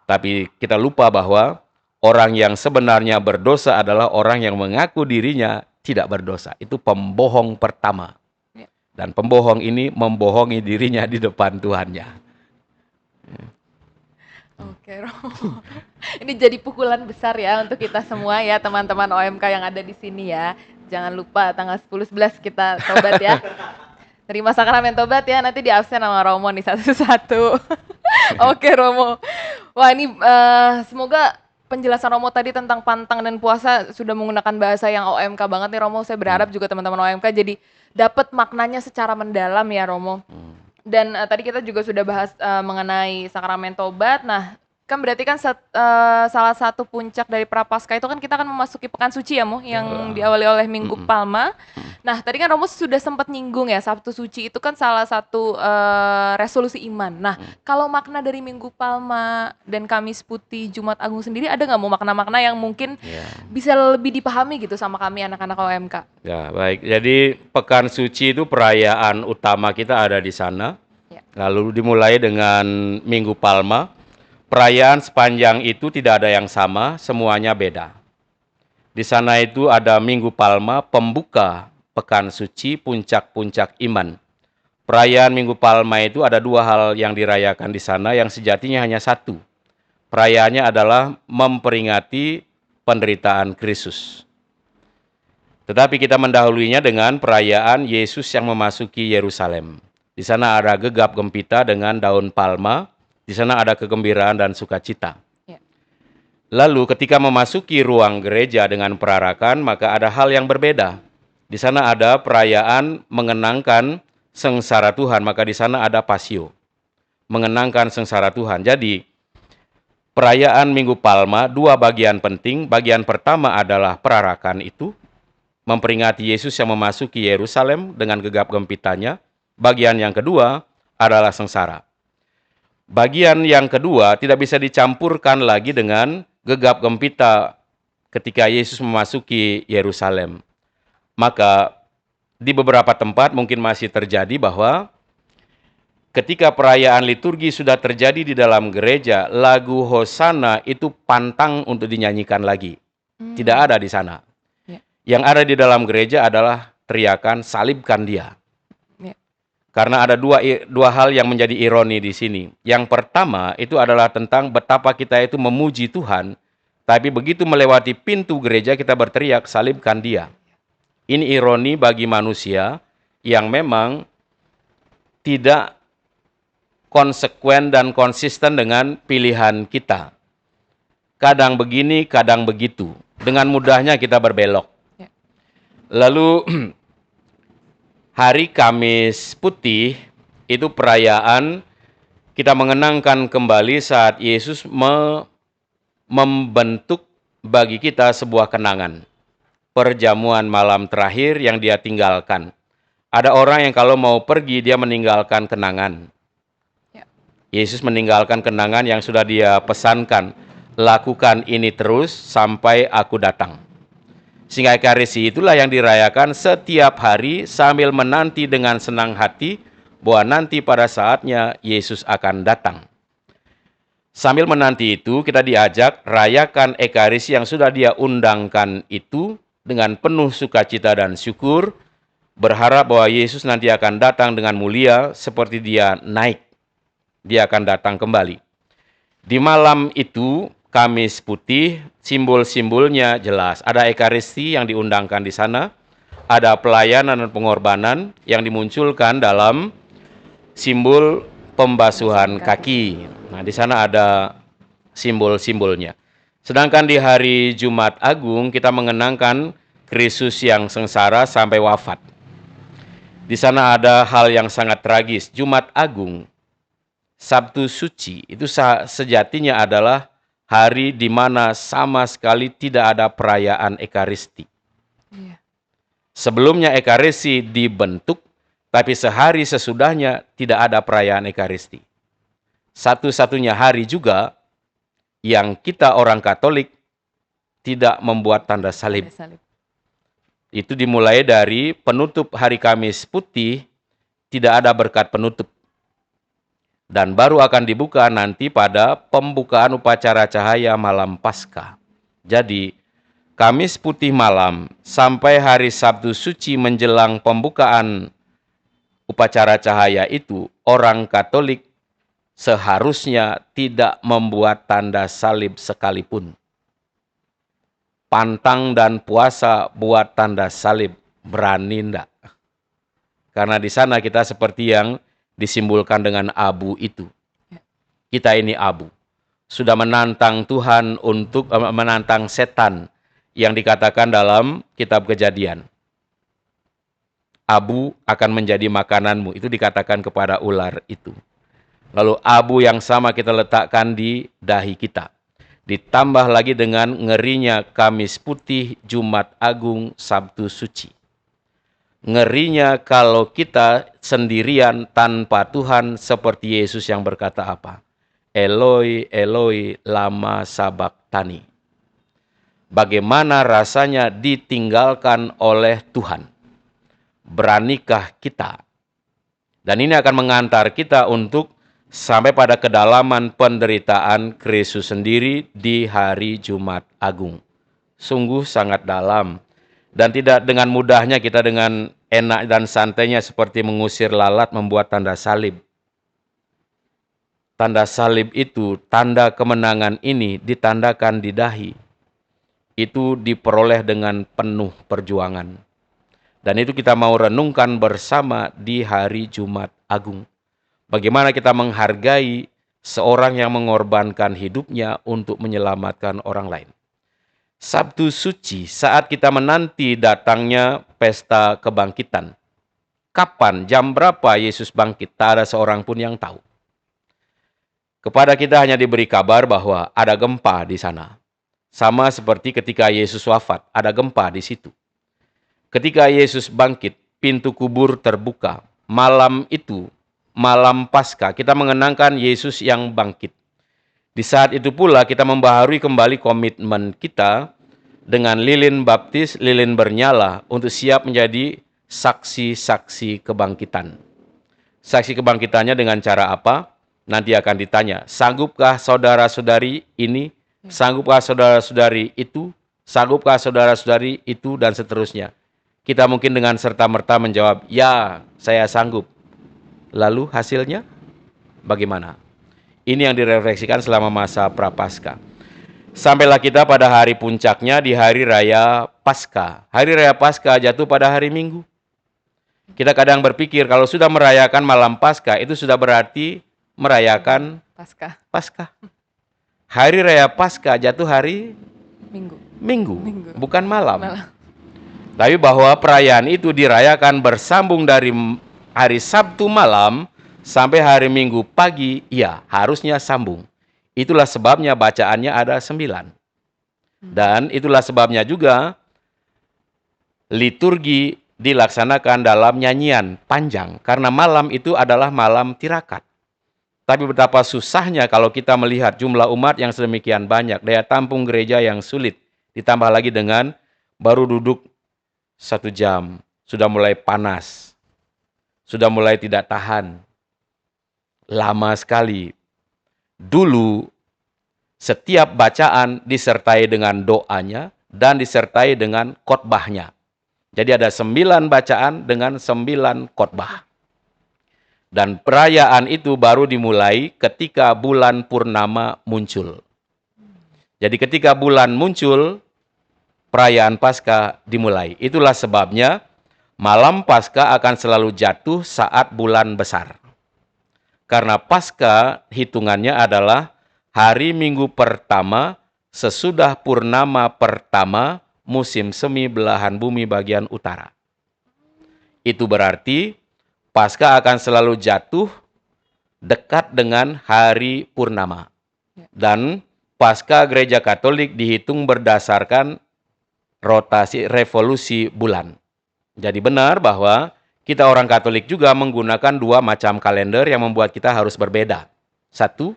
Tapi kita lupa bahwa orang yang sebenarnya berdosa adalah orang yang mengaku dirinya tidak berdosa. Itu pembohong pertama. Dan pembohong ini membohongi dirinya di depan Tuhannya. Oke, Romo. Ini jadi pukulan besar ya untuk kita semua ya, teman-teman OMK yang ada di sini ya. Jangan lupa tanggal 10-11 kita tobat ya. Terima sakramen tobat ya, nanti di absen sama Romo nih satu-satu. Oke, Romo. Wah, ini semoga penjelasan Romo tadi tentang pantang dan puasa sudah menggunakan bahasa yang OMK banget nih, Romo. Saya berharap juga teman-teman OMK jadi dapat maknanya secara mendalam ya, Romo. Dan tadi kita juga sudah bahas mengenai sakramen tobat. Nah, kan berarti kan salah satu puncak dari Prapaskah itu kan kita akan memasuki Pekan Suci ya, Mo, yang diawali oleh Minggu Palma. Nah, tadi kan Romo sudah sempat nyinggung ya, Sabtu Suci itu kan salah satu resolusi iman. Nah, kalau makna dari Minggu Palma dan Kamis Putih, Jumat Agung sendiri ada nggak mau makna-makna yang mungkin bisa lebih dipahami gitu sama kami anak-anak OMK? Ya, baik. Jadi Pekan Suci itu perayaan utama kita ada di sana. Ya. Lalu dimulai dengan Minggu Palma. Perayaan sepanjang itu tidak ada yang sama, semuanya beda. Di sana itu ada Minggu Palma, pembuka Pekan Suci, puncak-puncak iman. Perayaan Minggu Palma itu ada dua hal yang dirayakan di sana yang sejatinya hanya satu. Perayaannya adalah memperingati penderitaan Kristus. Tetapi kita mendahuluinya dengan perayaan Yesus yang memasuki Yerusalem. Di sana ada gegap gempita dengan daun palma. Di sana ada kegembiraan dan sukacita. Ya. Lalu ketika memasuki ruang gereja dengan perarakan, maka ada hal yang berbeda. Di sana ada perayaan mengenangkan sengsara Tuhan, maka di sana ada pasio. Mengenangkan sengsara Tuhan. Jadi, perayaan Minggu Palma, dua bagian penting. Bagian pertama adalah perarakan itu, memperingati Yesus yang memasuki Yerusalem dengan gegap gempitanya. Bagian yang kedua adalah sengsara. Bagian yang kedua tidak bisa dicampurkan lagi dengan gegap gempita ketika Yesus memasuki Yerusalem. Maka di beberapa tempat mungkin masih terjadi bahwa ketika perayaan liturgi sudah terjadi di dalam gereja, lagu Hosana itu pantang untuk dinyanyikan lagi. Tidak ada di sana. Ya. Yang ada di dalam gereja adalah teriakan salibkan dia. Ya. Karena ada dua hal yang menjadi ironi di sini. Yang pertama itu adalah tentang betapa kita itu memuji Tuhan, tapi begitu melewati pintu gereja kita berteriak salibkan dia. Ini ironi bagi manusia yang memang tidak konsekuen dan konsisten dengan pilihan kita. Kadang begini, kadang begitu. Dengan mudahnya kita berbelok. Ya. Lalu hari Kamis Putih itu perayaan kita mengenangkan kembali saat Yesus membentuk bagi kita sebuah kenangan. Perjamuan malam terakhir yang dia tinggalkan. Ada orang yang kalau mau pergi dia meninggalkan kenangan. Ya. Yesus meninggalkan kenangan yang sudah dia pesankan. Lakukan ini terus sampai aku datang. Sehingga Ekaristi itulah yang dirayakan setiap hari sambil menanti dengan senang hati bahwa nanti pada saatnya Yesus akan datang. Sambil menanti itu kita diajak rayakan Ekaristi yang sudah dia undangkan itu dengan penuh sukacita dan syukur, berharap bahwa Yesus nanti akan datang dengan mulia seperti dia naik. Dia akan datang kembali. Di malam itu, Kamis Putih, simbol-simbolnya jelas. Ada Ekaristi yang diundangkan di sana, ada pelayanan dan pengorbanan yang dimunculkan dalam simbol pembasuhan kaki. Nah, di sana ada simbol-simbolnya. Sedangkan di hari Jumat Agung kita mengenangkan Kristus yang sengsara sampai wafat. Di sana ada hal yang sangat tragis. Jumat Agung, Sabtu Suci, itu sejatinya adalah hari di mana sama sekali tidak ada perayaan Ekaristi. Iya. Sebelumnya Ekaristi dibentuk, tapi sehari sesudahnya tidak ada perayaan Ekaristi. Satu-satunya hari juga yang kita orang Katolik tidak membuat tanda salib. Itu dimulai dari penutup hari Kamis Putih, tidak ada berkat penutup. Dan baru akan dibuka nanti pada pembukaan upacara cahaya malam Paskah. Jadi, Kamis Putih malam sampai hari Sabtu Suci menjelang pembukaan upacara cahaya itu, orang Katolik seharusnya tidak membuat tanda salib sekalipun. Pantang dan puasa buat tanda salib, berani enggak? Karena di sana kita seperti yang disimbolkan dengan abu itu. Kita ini abu. Sudah menantang Tuhan untuk menantang setan yang dikatakan dalam kitab Kejadian. Abu akan menjadi makananmu, itu dikatakan kepada ular itu. Lalu abu yang sama kita letakkan di dahi kita. Ditambah lagi dengan ngerinya Kamis Putih, Jumat Agung, Sabtu Suci. Ngerinya kalau kita sendirian tanpa Tuhan seperti Yesus yang berkata apa? Eloi, Eloi, lama sabachthani. Bagaimana rasanya ditinggalkan oleh Tuhan? Beranikah kita? Dan ini akan mengantar kita untuk sampai pada kedalaman penderitaan Kristus sendiri di hari Jumat Agung. Sungguh sangat dalam. Dan tidak dengan mudahnya kita dengan enak dan santainya seperti mengusir lalat membuat tanda salib. Tanda salib itu, tanda kemenangan ini ditandakan di dahi. Itu diperoleh dengan penuh perjuangan. Dan itu kita mau renungkan bersama di hari Jumat Agung. Bagaimana kita menghargai seorang yang mengorbankan hidupnya untuk menyelamatkan orang lain. Sabtu Suci, saat kita menanti datangnya pesta kebangkitan. Kapan, jam berapa Yesus bangkit? Tak ada seorang pun yang tahu. Kepada kita hanya diberi kabar bahwa ada gempa di sana. Sama seperti ketika Yesus wafat, ada gempa di situ. Ketika Yesus bangkit, pintu kubur terbuka. Malam itu, malam Paskah, kita mengenangkan Yesus yang bangkit. Di saat itu pula kita membaharui kembali komitmen kita dengan lilin baptis, lilin bernyala untuk siap menjadi saksi-saksi kebangkitan. Saksi kebangkitannya dengan cara apa? Nanti akan ditanya, sanggupkah saudara-saudari ini? Sanggupkah saudara-saudari itu? Sanggupkah saudara-saudari itu? Dan seterusnya. Kita mungkin dengan serta-merta menjawab, ya, saya sanggup. Lalu hasilnya bagaimana? Ini yang direfleksikan selama masa Prapaskah. Sampailah kita pada hari puncaknya di hari raya Paskah. Hari raya Paskah jatuh pada hari Minggu. Kita kadang berpikir kalau sudah merayakan malam Paskah itu sudah berarti merayakan Paskah. Hari raya Paskah jatuh hari Minggu. Bukan malam. Tapi bahwa perayaan itu dirayakan bersambung dari hari Sabtu malam sampai hari Minggu pagi, ya harusnya sambung. Itulah sebabnya bacaannya ada 9. Dan itulah sebabnya juga liturgi dilaksanakan dalam nyanyian panjang. Karena malam itu adalah malam tirakat. Tapi betapa susahnya kalau kita melihat jumlah umat yang sedemikian banyak, daya tampung gereja yang sulit, ditambah lagi dengan baru duduk 1 jam, sudah mulai panas, sudah mulai tidak tahan. Lama sekali. Dulu, setiap bacaan disertai dengan doanya dan disertai dengan khotbahnya. Jadi ada 9 bacaan dengan 9 khotbah. Dan perayaan itu baru dimulai ketika bulan purnama muncul. Jadi ketika bulan muncul, perayaan Paskah dimulai. Itulah sebabnya malam Paskah akan selalu jatuh saat bulan besar. Karena Paskah hitungannya adalah hari Minggu pertama sesudah purnama pertama musim semi belahan bumi bagian utara. Itu berarti Paskah akan selalu jatuh dekat dengan hari purnama. Dan Paskah Gereja Katolik dihitung berdasarkan revolusi bulan. Jadi benar bahwa kita orang Katolik juga menggunakan 2 macam kalender yang membuat kita harus berbeda. 1,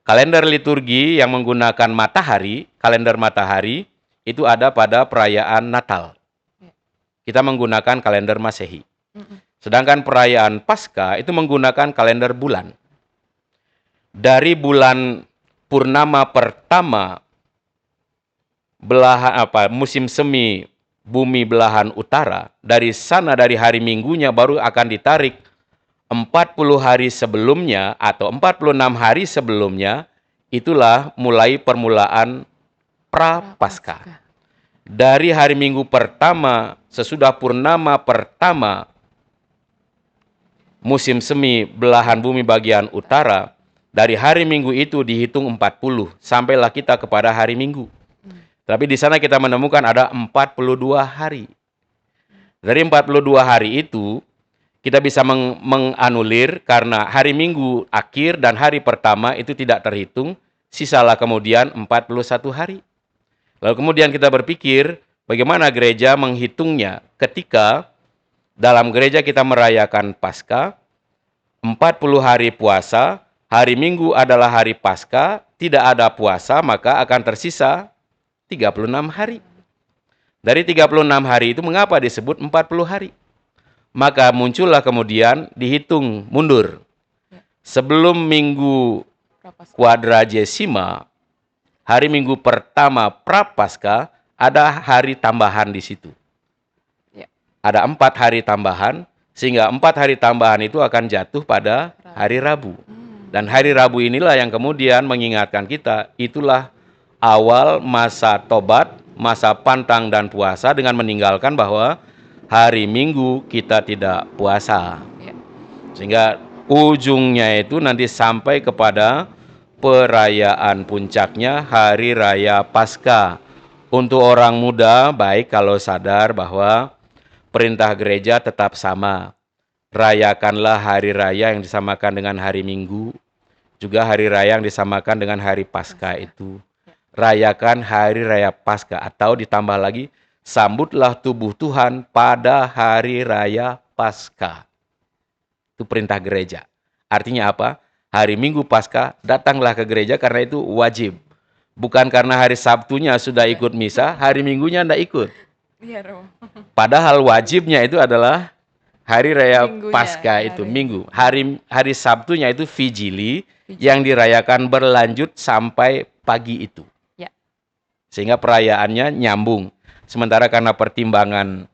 kalender liturgi yang menggunakan matahari, kalender matahari, itu ada pada perayaan Natal. Kita menggunakan kalender Masehi. Sedangkan perayaan Paskah itu menggunakan kalender bulan. Dari bulan purnama pertama musim semi bumi belahan utara, dari sana dari hari Minggunya baru akan ditarik 40 hari sebelumnya atau 46 hari sebelumnya, itulah mulai permulaan Prapaskah. Dari hari Minggu pertama sesudah purnama pertama musim semi belahan bumi bagian utara, dari hari Minggu itu dihitung 40, sampailah kita kepada hari Minggu. Tapi di sana kita menemukan ada 42 hari. Dari 42 hari itu, kita bisa menganulir karena hari Minggu akhir dan hari pertama itu tidak terhitung, sisalah kemudian 41 hari. Lalu kemudian kita berpikir, bagaimana gereja menghitungnya ketika dalam gereja kita merayakan Paskah, 40 hari puasa, hari Minggu adalah hari Paskah, tidak ada puasa, maka akan tersisa 36 hari. Dari 36 hari itu mengapa disebut 40 hari? Maka muncullah kemudian dihitung mundur. Sebelum Minggu Quadragesima, hari Minggu pertama Prapaskah, ada hari tambahan di situ. Ada 4 hari tambahan, sehingga 4 hari tambahan itu akan jatuh pada hari Rabu. Dan hari Rabu inilah yang kemudian mengingatkan kita, itulah awal masa tobat, masa pantang dan puasa dengan meninggalkan bahwa hari Minggu kita tidak puasa. Sehingga ujungnya itu nanti sampai kepada perayaan puncaknya hari raya Paskah. Untuk orang muda baik kalau sadar bahwa perintah gereja tetap sama. Rayakanlah hari raya yang disamakan dengan hari Minggu, juga hari raya yang disamakan dengan hari Paskah itu. Rayakan hari raya Paskah, atau ditambah lagi, sambutlah tubuh Tuhan pada hari raya Paskah. Itu perintah gereja. Artinya apa? Hari Minggu Paskah datanglah ke gereja karena itu wajib. Bukan karena hari Sabtunya sudah ikut misa, hari Minggunya enggak ikut. Iya, Romo. Padahal wajibnya itu adalah hari raya Minggunya, Paskah itu, hari Minggu. Hari Sabtunya itu Vigili Vigili. yang dirayakan berlanjut sampai pagi itu. Ya. Sehingga perayaannya nyambung. Sementara karena pertimbangan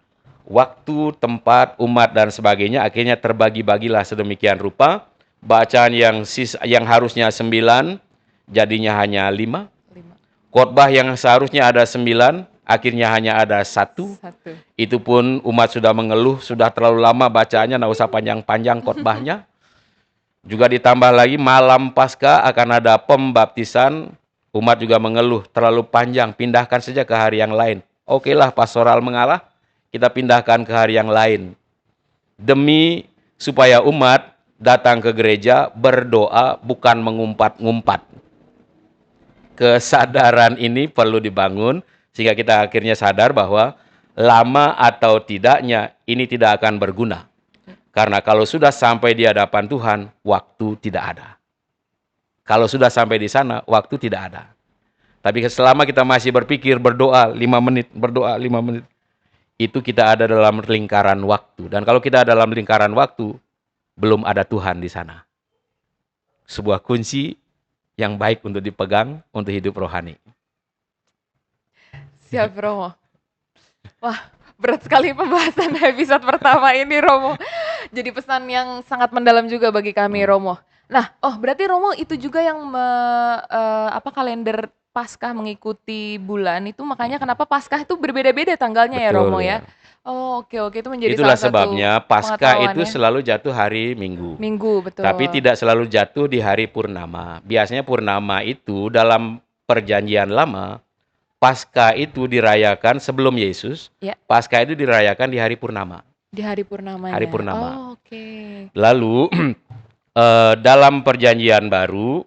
waktu, tempat, umat, dan sebagainya, akhirnya terbagi-bagilah sedemikian rupa. Bacaan yang harusnya 9, jadinya hanya 5. 5. Khotbah yang seharusnya ada 9, akhirnya hanya ada 1. 1. Itu pun umat sudah mengeluh, sudah terlalu lama bacaannya, nggak usah panjang-panjang khotbahnya. Juga ditambah lagi malam Paskah akan ada pembaptisan, umat juga mengeluh, terlalu panjang, pindahkan saja ke hari yang lain. Okelah, pastoral mengalah, kita pindahkan ke hari yang lain. Demi supaya umat datang ke gereja, berdoa, bukan mengumpat-ngumpat. Kesadaran ini perlu dibangun, sehingga kita akhirnya sadar bahwa lama atau tidaknya ini tidak akan berguna. Karena kalau sudah sampai di hadapan Tuhan, waktu tidak ada. Kalau sudah sampai di sana, waktu tidak ada. Tapi selama kita masih berpikir, berdoa 5 menit, berdoa 5 menit, itu kita ada dalam lingkaran waktu. Dan kalau kita dalam lingkaran waktu, belum ada Tuhan di sana. Sebuah kunci yang baik untuk dipegang untuk hidup rohani. Siap, Romo. Wah, berat sekali pembahasan episode pertama ini, Romo. Jadi pesan yang sangat mendalam juga bagi kami, Romo. Nah, berarti Romo itu juga yang kalender Paskah mengikuti bulan itu, makanya kenapa Paskah itu berbeda-beda tanggalnya. Betul, ya, Romo ya. Oh, oke, itu menjadi itulah salah sebabnya satu Paskah itu selalu jatuh hari Minggu. Minggu, betul. Tapi tidak selalu jatuh di hari purnama. Biasanya purnama itu dalam perjanjian lama, Paskah itu dirayakan sebelum Yesus. Ya. Paskah itu dirayakan di hari purnama. Di hari purnama. Hari purnama. Oh, oke. Lalu dalam perjanjian baru,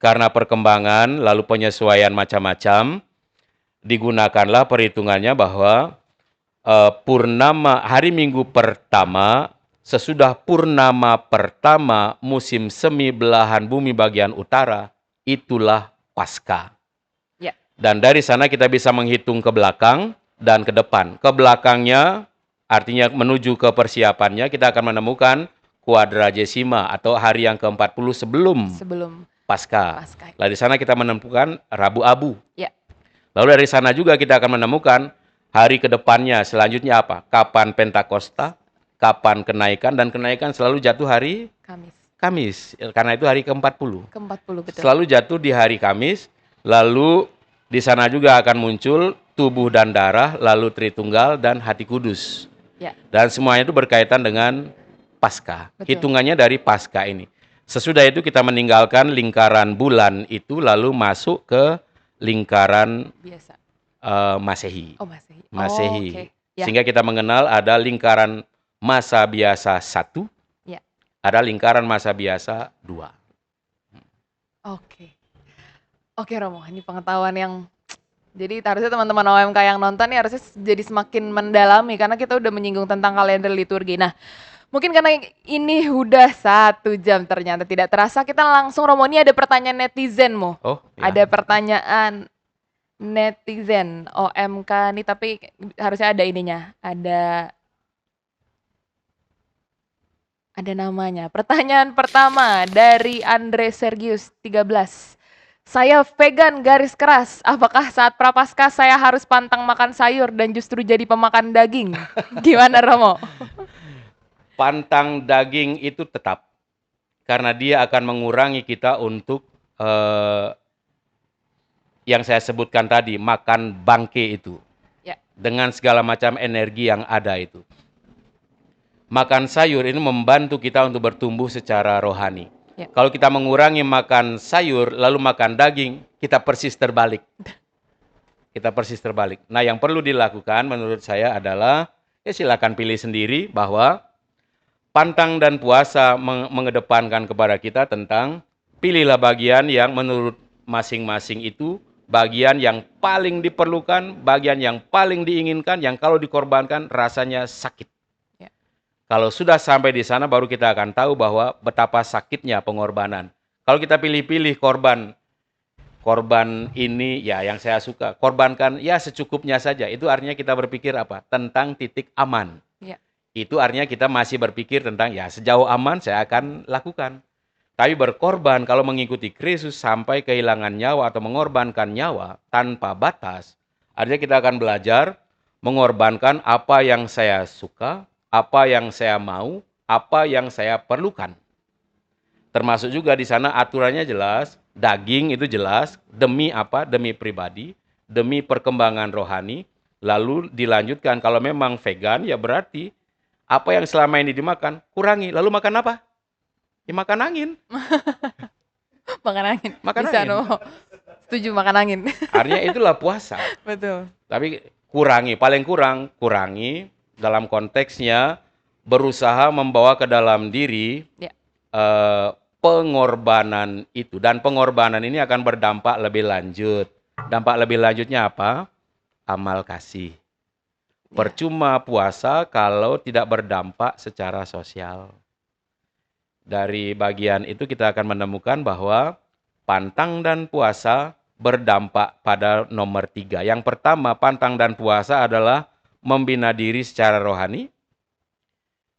karena perkembangan lalu penyesuaian macam-macam, digunakanlah perhitungannya bahwa purnama hari Minggu pertama, sesudah purnama pertama musim semi belahan bumi bagian utara, itulah Paskah. Ya. Dan dari sana kita bisa menghitung ke belakang dan ke depan. Ke belakangnya artinya menuju ke persiapannya, kita akan menemukan Quadragesima atau hari yang ke-40 sebelum Paskah. Lalu di sana kita menemukan Rabu Abu. Ya. Lalu dari sana juga kita akan menemukan hari kedepannya, selanjutnya apa? Kapan Pentakosta, kapan kenaikan, dan kenaikan selalu jatuh hari Kamis. Karena itu hari ke-40. Ke-40, betul. Selalu jatuh di hari Kamis, lalu di sana juga akan muncul tubuh dan darah, lalu Tritunggal dan Hati Kudus. Ya. Dan semuanya itu berkaitan dengan Paskah. Betul. Hitungannya dari Paskah ini. Sesudah itu kita meninggalkan lingkaran bulan itu, lalu masuk ke lingkaran biasa. Masehi. Oh, Masehi. Masehi. Okay. Ya. Sehingga kita mengenal ada lingkaran masa biasa 1, ya. Ada lingkaran masa biasa 2. Oke, Romo, ini pengetahuan yang jadi harusnya teman-teman OMK yang nonton nih harusnya jadi semakin mendalami karena kita udah menyinggung tentang kalender liturgi. Nah, mungkin karena ini udah 1 jam ternyata tidak terasa, kita langsung, Romo, ini ada pertanyaan netizen, Mo. Oh, ya. Ada pertanyaan netizen OMK nih, tapi harusnya ada ininya, ada namanya. Pertanyaan pertama dari Andre Sergius 13. Saya vegan garis keras. Apakah saat Prapaskah saya harus pantang makan sayur dan justru jadi pemakan daging? Gimana, Romo? Pantang daging itu tetap. Karena dia akan mengurangi kita untuk yang saya sebutkan tadi, makan bangke itu. Ya. Dengan segala macam energi yang ada itu. Makan sayur ini membantu kita untuk bertumbuh secara rohani. Ya. Kalau kita mengurangi makan sayur, lalu makan daging, kita persis terbalik. Kita persis terbalik. Nah, yang perlu dilakukan menurut saya adalah, ya silakan pilih sendiri bahwa pantang dan puasa mengedepankan kepada kita tentang pilihlah bagian yang menurut masing-masing itu bagian yang paling diperlukan, bagian yang paling diinginkan, yang kalau dikorbankan rasanya sakit. Kalau sudah sampai di sana baru kita akan tahu bahwa betapa sakitnya pengorbanan. Kalau kita pilih-pilih korban ini ya yang saya suka, korbankan ya secukupnya saja. Itu artinya kita berpikir apa? Tentang titik aman. Ya. Itu artinya kita masih berpikir tentang ya sejauh aman saya akan lakukan. Tapi berkorban kalau mengikuti Kristus sampai kehilangan nyawa atau mengorbankan nyawa tanpa batas, artinya kita akan belajar mengorbankan apa yang saya suka, apa yang saya mau, apa yang saya perlukan. Termasuk juga di sana aturannya jelas, daging itu jelas, demi apa? Demi pribadi, demi perkembangan rohani. Lalu dilanjutkan, kalau memang vegan ya berarti apa yang selama ini dimakan, kurangi. Lalu makan apa? Ya makan angin. Makan angin. Makan Bisa angin. no. Setuju makan angin. Artinya itulah puasa. Betul. Tapi kurangi, paling kurang kurangi dalam konteksnya berusaha membawa ke dalam diri Ya. Pengorbanan itu. Dan pengorbanan ini akan berdampak lebih lanjut. Dampak lebih lanjutnya apa? Amal kasih. Percuma puasa kalau tidak berdampak secara sosial. Dari bagian itu kita akan menemukan bahwa pantang dan puasa berdampak pada nomor 3. Yang pertama, pantang dan puasa adalah membina diri secara rohani,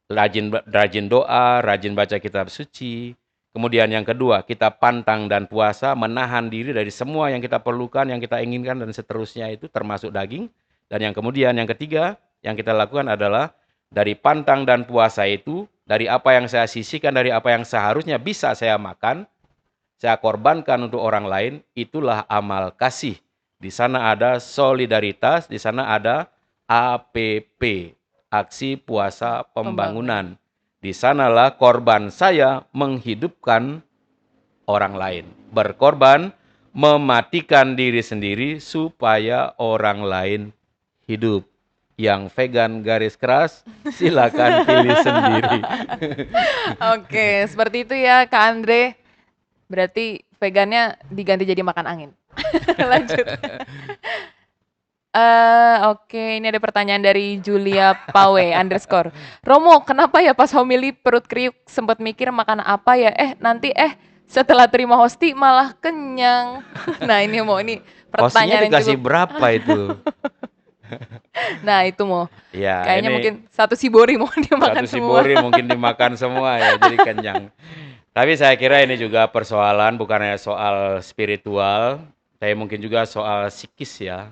rajin doa, rajin baca kitab suci. Kemudian yang kedua, kita pantang dan puasa menahan diri dari semua yang kita perlukan, yang kita inginkan dan seterusnya itu termasuk daging. Dan yang kemudian yang ketiga yang kita lakukan adalah dari pantang dan puasa itu, dari apa yang saya sisihkan, dari apa yang seharusnya bisa saya makan, saya korbankan untuk orang lain, itulah amal kasih. Di sana ada solidaritas, di sana ada APP, aksi puasa pembangunan. Di sanalah korban saya menghidupkan orang lain. Berkorban, mematikan diri sendiri supaya orang lain hidup. Yang vegan garis keras, silakan pilih sendiri. Oke, seperti itu ya Kak Andre. Berarti vegannya diganti jadi makan angin. Lanjut. Oke, ini ada pertanyaan dari Julia Pawe _ Romo, kenapa ya pas homili perut kriuk sempat mikir makan apa ya? Nanti setelah terima hosti malah kenyang. Nah ini Hostinya pertanyaan yang dikasih cukup. berapa itu? Nah itu Ya, kayaknya ini mungkin satu sibori mau dimakan satu semua. sibori mungkin dimakan semua ya, jadi kenyang. Tapi saya kira ini juga persoalan bukan hanya soal spiritual, tapi mungkin juga soal psikis ya.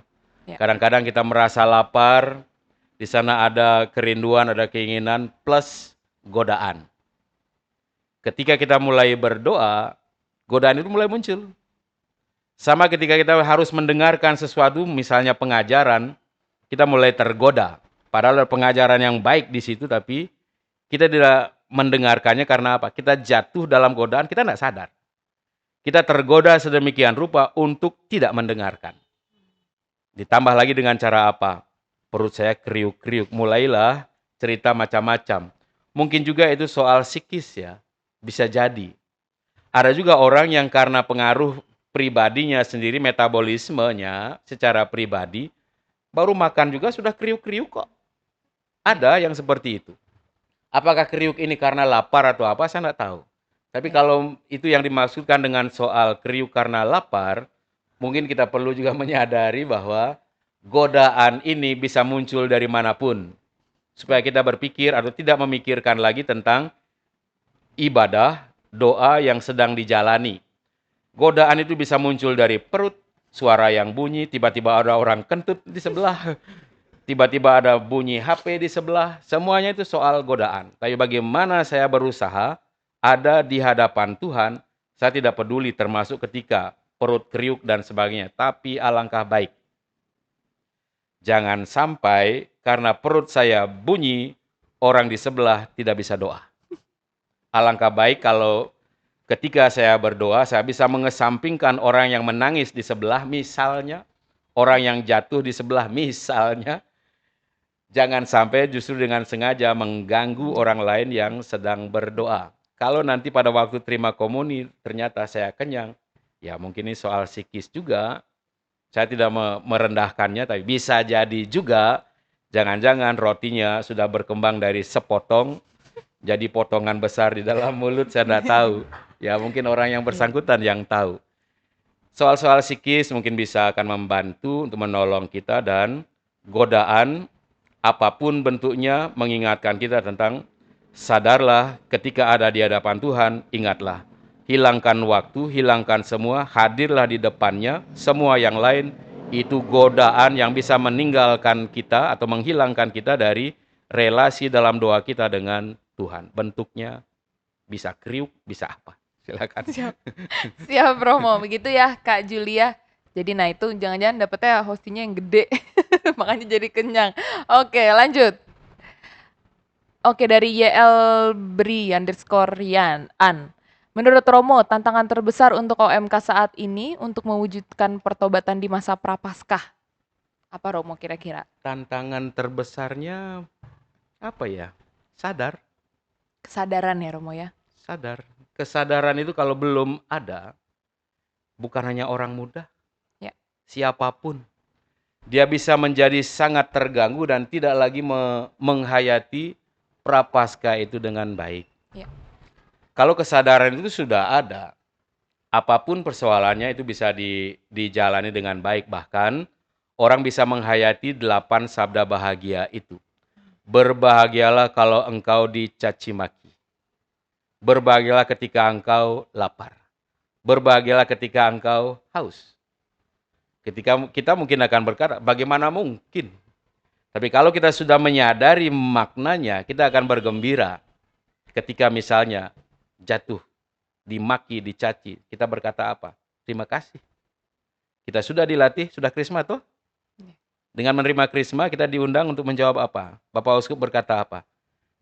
Kadang-kadang kita merasa lapar, di sana ada kerinduan, ada keinginan, plus godaan. Ketika kita mulai berdoa, godaan itu mulai muncul. Sama ketika kita harus mendengarkan sesuatu, misalnya pengajaran, kita mulai tergoda. Padahal ada pengajaran yang baik di situ, tapi kita tidak mendengarkannya karena apa? Kita jatuh dalam godaan, kita tidak sadar. Kita tergoda sedemikian rupa untuk tidak mendengarkan. Ditambah lagi dengan cara apa? Perut saya kriuk-kriuk. Mulailah cerita macam-macam. Mungkin juga itu soal psikis ya. Bisa jadi. Ada juga orang yang karena pengaruh pribadinya sendiri, metabolismenya secara pribadi, baru makan juga sudah kriuk-kriuk kok. Ada yang seperti itu. Apakah kriuk ini karena lapar atau apa, saya tidak tahu. Tapi kalau itu yang dimaksudkan dengan soal kriuk karena lapar, mungkin kita perlu juga menyadari bahwa godaan ini bisa muncul dari manapun. Supaya kita berpikir atau tidak memikirkan lagi tentang ibadah, doa yang sedang dijalani. Godaan itu bisa muncul dari perut, suara yang bunyi, tiba-tiba ada orang kentut di sebelah, tiba-tiba ada bunyi HP di sebelah, semuanya itu soal godaan. Tapi bagaimana saya berusaha ada di hadapan Tuhan, saya tidak peduli termasuk ketika perut kriuk dan sebagainya. Tapi alangkah baik. Jangan sampai karena perut saya bunyi, orang di sebelah tidak bisa doa. Alangkah baik kalau ketika saya berdoa, saya bisa mengesampingkan orang yang menangis di sebelah misalnya, orang yang jatuh di sebelah misalnya. Jangan sampai justru dengan sengaja mengganggu orang lain yang sedang berdoa. Kalau nanti pada waktu terima komuni ternyata saya kenyang, ya mungkin ini soal psikis juga. Saya tidak merendahkannya, tapi bisa jadi juga jangan-jangan rotinya sudah berkembang dari sepotong jadi potongan besar di dalam mulut, saya nggak tahu. Ya mungkin orang yang bersangkutan yang tahu. Soal-soal psikis mungkin bisa akan membantu untuk menolong kita, dan godaan apapun bentuknya mengingatkan kita tentang sadarlah ketika ada di hadapan Tuhan, ingatlah. Hilangkan waktu, hilangkan semua, hadirlah di depannya. Semua yang lain itu godaan yang bisa meninggalkan kita atau menghilangkan kita dari relasi dalam doa kita dengan Tuhan. Bentuknya bisa kriuk, bisa apa. Silakan. Siap. Siap Romo, begitu ya Kak Julia. Jadi nah itu jangan-jangan dapetnya hostingnya yang gede, makanya jadi kenyang. Oke lanjut. Oke dari YL Bri underscore Yan An. Menurut Romo, tantangan terbesar untuk OMK saat ini untuk mewujudkan pertobatan di masa prapaskah. Apa Romo kira-kira? Tantangan terbesarnya apa ya? Sadar, Kesadaran ya Romo ya? sadar. Kesadaran itu kalau belum ada, bukan hanya orang muda, Ya. siapapun. Dia bisa menjadi sangat terganggu dan tidak lagi menghayati prapaskah itu dengan baik. Ya. Kalau kesadaran itu sudah ada, apapun persoalannya itu bisa dijalani dengan baik. Bahkan orang bisa menghayati 8 sabda bahagia itu. Berbahagialah kalau engkau dicaci maki. Berbahagialah ketika engkau lapar. Berbahagialah ketika engkau haus. Ketika kita mungkin akan berkata, bagaimana mungkin? Tapi kalau kita sudah menyadari maknanya, kita akan bergembira. Ketika misalnya jatuh, dimaki, dicaci, kita berkata apa? Terima kasih. Kita sudah dilatih, sudah krisma toh? Dengan menerima krisma, kita diundang untuk menjawab apa? Bapak Uskup berkata apa?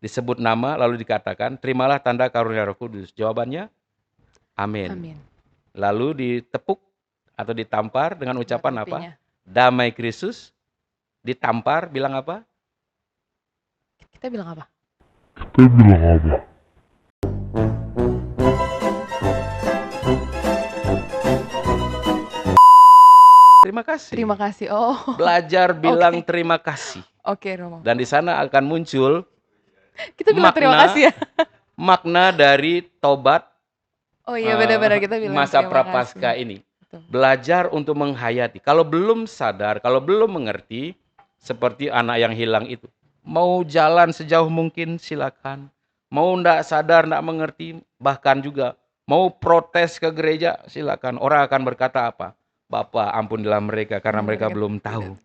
Disebut nama, lalu dikatakan, terimalah tanda karunia Roh Kudus. Jawabannya, amin. Amin. Lalu ditepuk atau ditampar dengan ucapan apa? Artinya. Damai Kristus. Ditampar, bilang apa? Kita bilang apa? Terima kasih. Terima kasih. Oh. Belajar bilang terima kasih. Oke Romo. Dan di sana akan muncul Kita bilang terima makna- kasih ya. makna dari tobat Oh iya benar-benar kita bilang masa terima prapaskah kasih. ini. Betul. Belajar untuk menghayati. Kalau belum sadar, kalau belum mengerti, seperti anak yang hilang itu. Mau jalan sejauh mungkin silakan. Mau ndak sadar, ndak mengerti, bahkan juga mau protes ke gereja, silakan. Orang akan berkata apa? Bapak ampunilah mereka karena mereka belum tahu.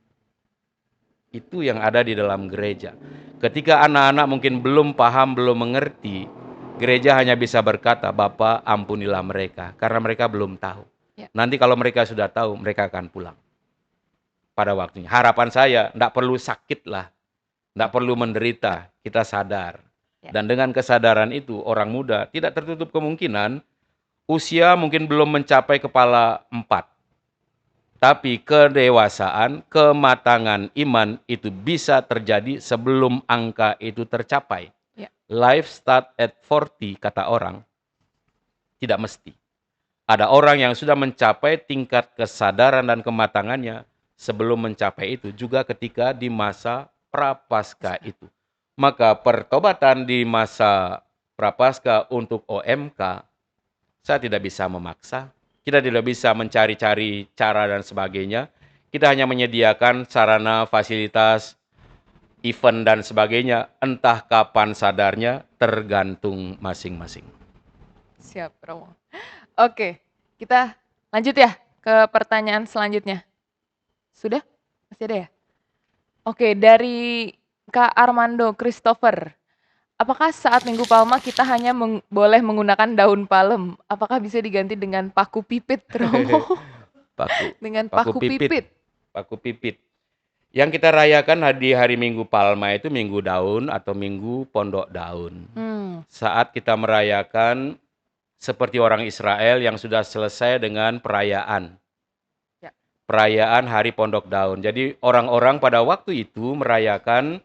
Itu yang ada di dalam gereja. Ketika anak-anak mungkin belum paham, belum mengerti, gereja hanya bisa berkata, Bapak ampunilah mereka karena mereka belum tahu. Ya. Nanti kalau mereka sudah tahu, mereka akan pulang pada waktunya. Harapan saya, ndak perlu sakit lah, ndak perlu menderita, kita sadar. Ya. Dan dengan kesadaran itu, orang muda tidak tertutup kemungkinan usia mungkin belum mencapai kepala 4. Tapi kedewasaan, kematangan iman itu bisa terjadi sebelum angka itu tercapai. Ya. Life start at 40 kata orang. Tidak mesti. Ada orang yang sudah mencapai tingkat kesadaran dan kematangannya sebelum mencapai itu juga ketika di masa prapaskah itu. Maka pertobatan di masa prapaskah untuk OMK, saya tidak bisa memaksa. Kita tidak bisa mencari-cari cara dan sebagainya. Kita hanya menyediakan sarana, fasilitas, event dan sebagainya. Entah kapan sadarnya, tergantung masing-masing. Siap Romo. Oke, kita lanjut ya ke pertanyaan selanjutnya. Sudah? Masih ada ya? Oke, dari Kak Armando Christopher. Apakah saat Minggu Palma kita hanya boleh menggunakan daun palem? Apakah bisa diganti dengan paku pipit, Romo? Dengan paku pipit. Paku pipit. Yang kita rayakan di hari Minggu Palma itu Minggu Daun atau Minggu Pondok Daun. Saat kita merayakan seperti orang Israel yang sudah selesai dengan perayaan. Ya. Perayaan Hari Pondok Daun. Jadi orang-orang pada waktu itu merayakan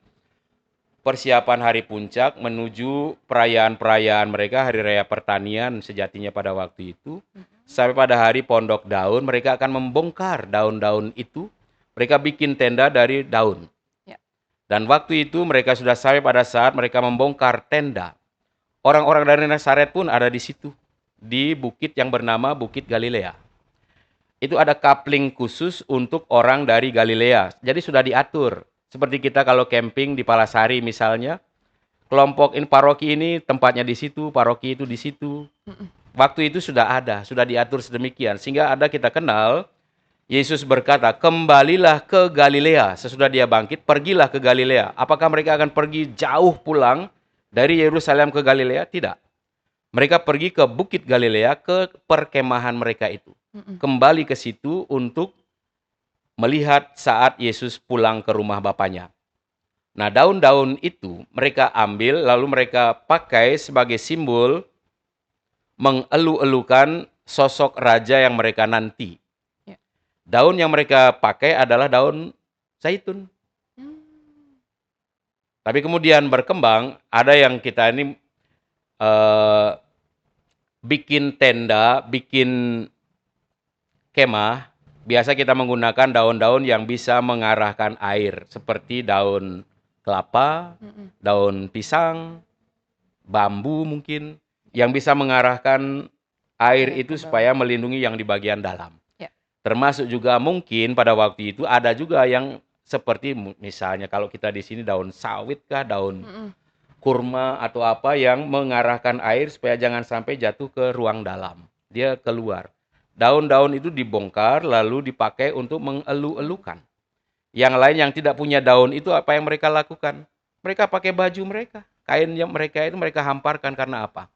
persiapan hari puncak menuju perayaan-perayaan mereka, hari raya pertanian sejatinya pada waktu itu. Sampai pada hari Pondok Daun, mereka akan membongkar daun-daun itu. Mereka bikin tenda dari daun. Ya. Dan waktu itu mereka sudah sampai pada saat mereka membongkar tenda. Orang-orang dari Nazaret pun ada di situ, di bukit yang bernama Bukit Galilea. Itu ada coupling khusus untuk orang dari Galilea. Jadi sudah diatur. Seperti kita kalau camping di Palasari misalnya, kelompok ini paroki ini tempatnya di situ, paroki itu di situ. Waktu itu sudah ada, sudah diatur sedemikian sehingga ada kita kenal Yesus berkata, "Kembalilah ke Galilea." Sesudah dia bangkit, pergilah ke Galilea. Apakah mereka akan pergi jauh pulang dari Yerusalem ke Galilea? Tidak. Mereka pergi ke Bukit Galilea, ke perkemahan mereka itu. Kembali ke situ untuk melihat saat Yesus pulang ke rumah Bapaknya. Nah, daun-daun itu mereka ambil lalu mereka pakai sebagai simbol mengelu-elukan sosok raja yang mereka nanti. Daun yang mereka pakai adalah daun zaitun. Tapi kemudian berkembang, ada yang kita ini bikin tenda, bikin kemah. Biasa kita menggunakan daun-daun yang bisa mengarahkan air. Seperti daun kelapa, daun pisang, bambu mungkin. Yang bisa mengarahkan air itu supaya melindungi yang di bagian dalam. Termasuk juga mungkin pada waktu itu ada juga yang seperti misalnya kalau kita di sini daun sawit kah, daun kurma atau apa yang mengarahkan air supaya jangan sampai jatuh ke ruang dalam. Dia keluar. Daun-daun itu dibongkar lalu dipakai untuk mengelu-elukan. Yang lain yang tidak punya daun itu apa yang mereka lakukan? Mereka pakai baju mereka. Kain yang mereka itu mereka hamparkan karena apa?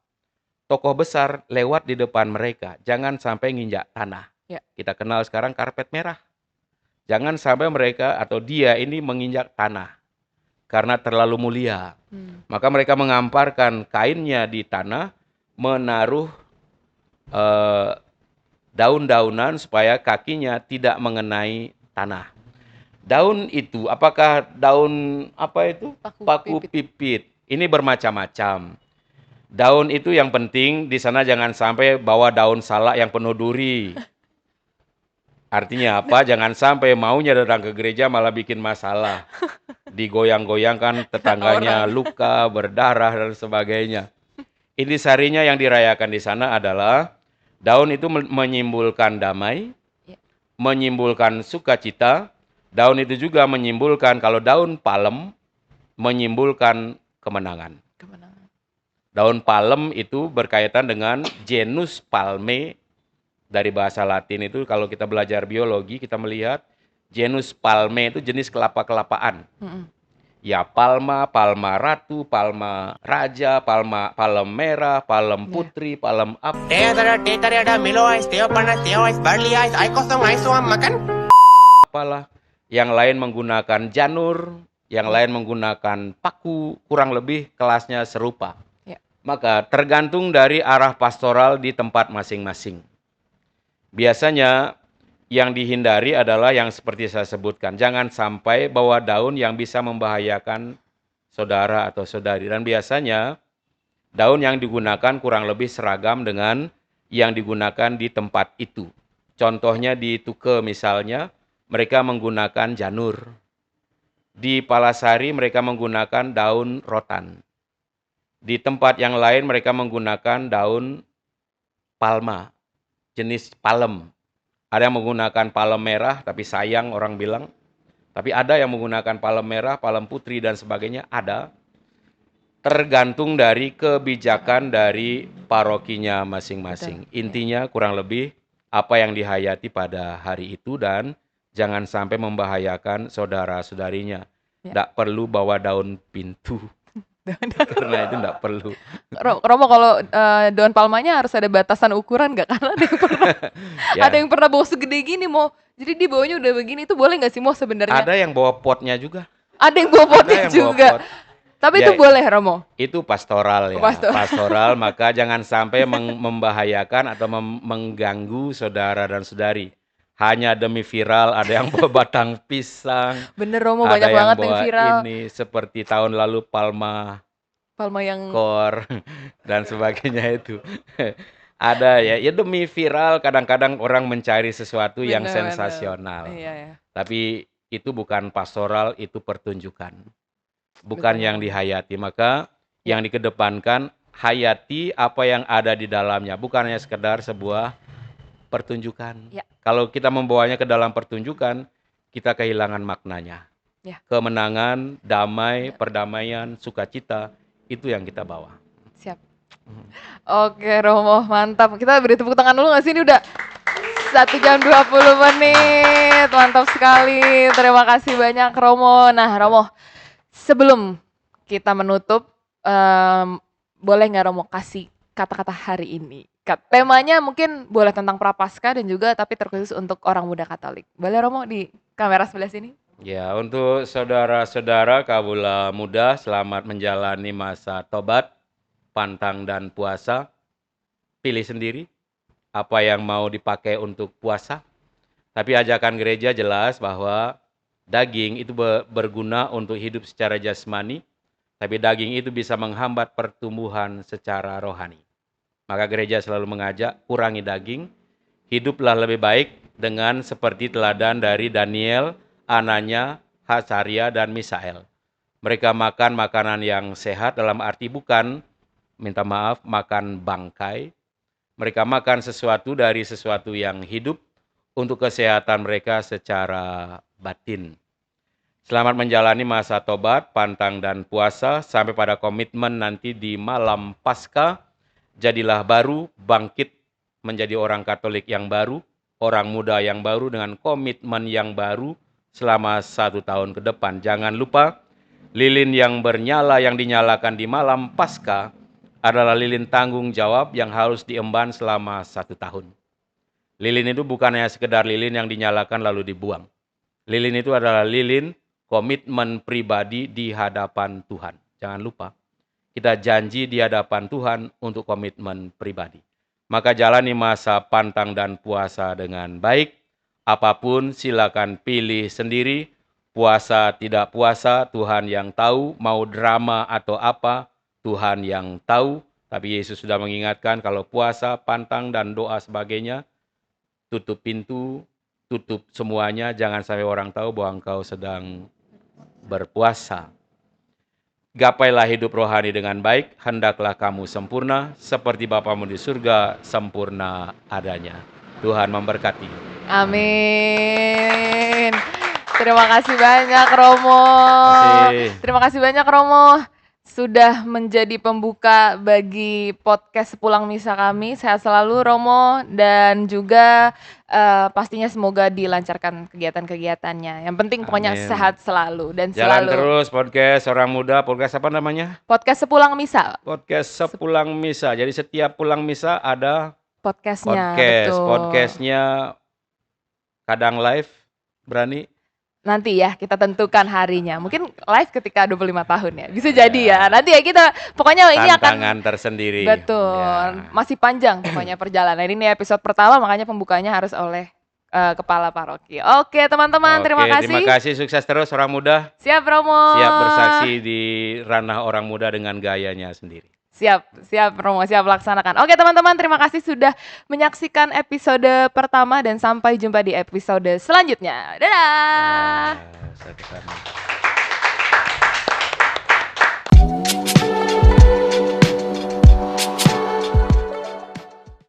Tokoh besar lewat di depan mereka. Jangan sampai nginjak tanah. Kita kenal sekarang karpet merah. Jangan sampai mereka atau dia ini menginjak tanah. Karena terlalu mulia. Maka mereka mengamparkan kainnya di tanah. Menaruh daun-daunan supaya kakinya tidak mengenai tanah. Daun itu, apakah daun apa itu? Paku pipit. Ini bermacam-macam. Daun itu yang penting di sana jangan sampai bawa daun salak yang penuh duri. Artinya apa? Jangan sampai maunya datang ke gereja malah bikin masalah. Digoyang-goyangkan tetangganya luka, berdarah dan sebagainya. Intisarinya yang dirayakan di sana adalah daun itu menyimbolkan damai, menyimbolkan sukacita. Daun itu juga menyimbolkan, kalau daun palem, menyimbolkan kemenangan. Daun palem itu berkaitan dengan genus palme, dari bahasa Latin itu kalau kita belajar biologi, kita melihat genus palme itu jenis kelapa-kelapaan. Ya palma, palma ratu, palma raja, palem merah, palem putri, palem apa. Apalah. Yang lain menggunakan janur, yang lain menggunakan paku, kurang lebih kelasnya serupa. Maka tergantung dari arah pastoral di tempat masing-masing. Biasanya yang dihindari adalah yang seperti saya sebutkan. Jangan sampai bawa daun yang bisa membahayakan saudara atau saudari. Dan biasanya daun yang digunakan kurang lebih seragam dengan yang digunakan di tempat itu. Contohnya di Tuke misalnya, mereka menggunakan janur. Di Palasari mereka menggunakan daun rotan. Di tempat yang lain mereka menggunakan daun palma, jenis palem. Ada yang menggunakan palem merah, tapi sayang orang bilang. Tapi ada yang menggunakan palem merah, palem putri dan sebagainya, ada. Tergantung dari kebijakan dari parokinya masing-masing. Intinya kurang lebih apa yang dihayati pada hari itu dan jangan sampai membahayakan saudara-saudarinya. Tidak perlu bawa daun pintu. Karena itu enggak perlu. Romo, kalau daun palmanya harus ada batasan ukuran nggak? Karena ada yang pernah bawa segede gini mau, jadi dia bawanya udah begini, itu boleh nggak sih mau sebenarnya? Ada yang bawa potnya juga. Ada yang bawa potnya juga. Tapi itu boleh, Romo? Itu pastoral ya. Pastoral, maka jangan sampai membahayakan atau mengganggu saudara dan saudari. Hanya demi viral, ada yang bawa batang pisang. Bener, Romo, banyak banget yang viral. Ini seperti tahun lalu palma yang kor dan sebagainya itu. Ada ya demi viral kadang-kadang orang mencari sesuatu yang sensasional. Tapi itu bukan pastoral, itu pertunjukan. Bukan yang dihayati. Maka yang dikedepankan hayati apa yang ada di dalamnya, bukan hanya sekedar sebuah pertunjukan. Ya. Kalau kita membawanya ke dalam pertunjukan, kita kehilangan maknanya. Ya. Kemenangan, damai, Ya. perdamaian, sukacita, itu yang kita bawa. Siap. Oke Romo, mantap. Kita beri tepuk tangan dulu nggak sih? Ini udah 1 jam 20 menit. Mantap sekali. Terima kasih banyak Romo. Nah Romo, sebelum kita menutup, boleh nggak Romo kasih kata-kata hari ini? Temanya mungkin boleh tentang Prapaskah dan juga tapi terkhusus untuk orang muda Katolik. Boleh Romo di kamera sebelah sini? Ya, untuk saudara-saudara Kawula Muda, selamat menjalani masa tobat, pantang dan puasa. Pilih sendiri apa yang mau dipakai untuk puasa. Tapi ajakan gereja jelas bahwa daging itu berguna untuk hidup secara jasmani, tapi daging itu bisa menghambat pertumbuhan secara rohani. Maka gereja selalu mengajak, kurangi daging, hiduplah lebih baik dengan seperti teladan dari Daniel, Ananya, Hasaria, dan Misael. Mereka makan makanan yang sehat dalam arti bukan, minta maaf, makan bangkai. Mereka makan sesuatu dari sesuatu yang hidup untuk kesehatan mereka secara batin. Selamat menjalani masa tobat, pantang, dan puasa sampai pada komitmen nanti di malam Paskah. Jadilah baru, bangkit menjadi orang Katolik yang baru, orang muda yang baru dengan komitmen yang baru selama 1 tahun ke depan. Jangan lupa, lilin yang bernyala yang dinyalakan di malam Paskah adalah lilin tanggung jawab yang harus diemban selama 1 tahun. Lilin itu bukan hanya sekedar lilin yang dinyalakan lalu dibuang. Lilin itu adalah lilin komitmen pribadi di hadapan Tuhan. Jangan lupa, kita janji di hadapan Tuhan untuk komitmen pribadi. Maka jalani masa pantang dan puasa dengan baik. Apapun silakan pilih sendiri. Puasa tidak puasa, Tuhan yang tahu. Mau drama atau apa, Tuhan yang tahu. Tapi Yesus sudah mengingatkan kalau puasa, pantang, dan doa sebagainya, tutup pintu, tutup semuanya. Jangan sampai orang tahu bahwa engkau sedang berpuasa. Gapailah hidup rohani dengan baik, hendaklah kamu sempurna, seperti Bapamu di surga sempurna adanya. Tuhan memberkati. Amin. Terima kasih banyak Romo. Terima kasih banyak Romo. Sudah menjadi pembuka bagi podcast Sepulang Misa kami. Sehat selalu Romo, dan juga pastinya semoga dilancarkan kegiatan-kegiatannya. Yang penting pokoknya sehat selalu dan Jalan selalu. terus podcast orang muda, podcast apa namanya? Podcast Sepulang Misa. Podcast Sepulang Misa. Jadi setiap pulang misa ada podcastnya. Podcast. Betul. Podcastnya kadang live, berani? Nanti ya kita tentukan harinya. Mungkin live ketika 25 tahun ya. Bisa jadi ya. Nanti ya kita pokoknya ini akan tantangan tersendiri. Betul. Ya. Masih panjang pokoknya perjalanan. Ini episode pertama, makanya pembukanya harus oleh kepala paroki. Oke, teman-teman, terima kasih. Terima kasih, sukses terus orang muda. Siap Romo. Siap bersaksi di ranah orang muda dengan gayanya sendiri. Siap Romo, siap laksanakan. Oke teman-teman, terima kasih sudah menyaksikan episode pertama dan sampai jumpa di episode selanjutnya. Dadah.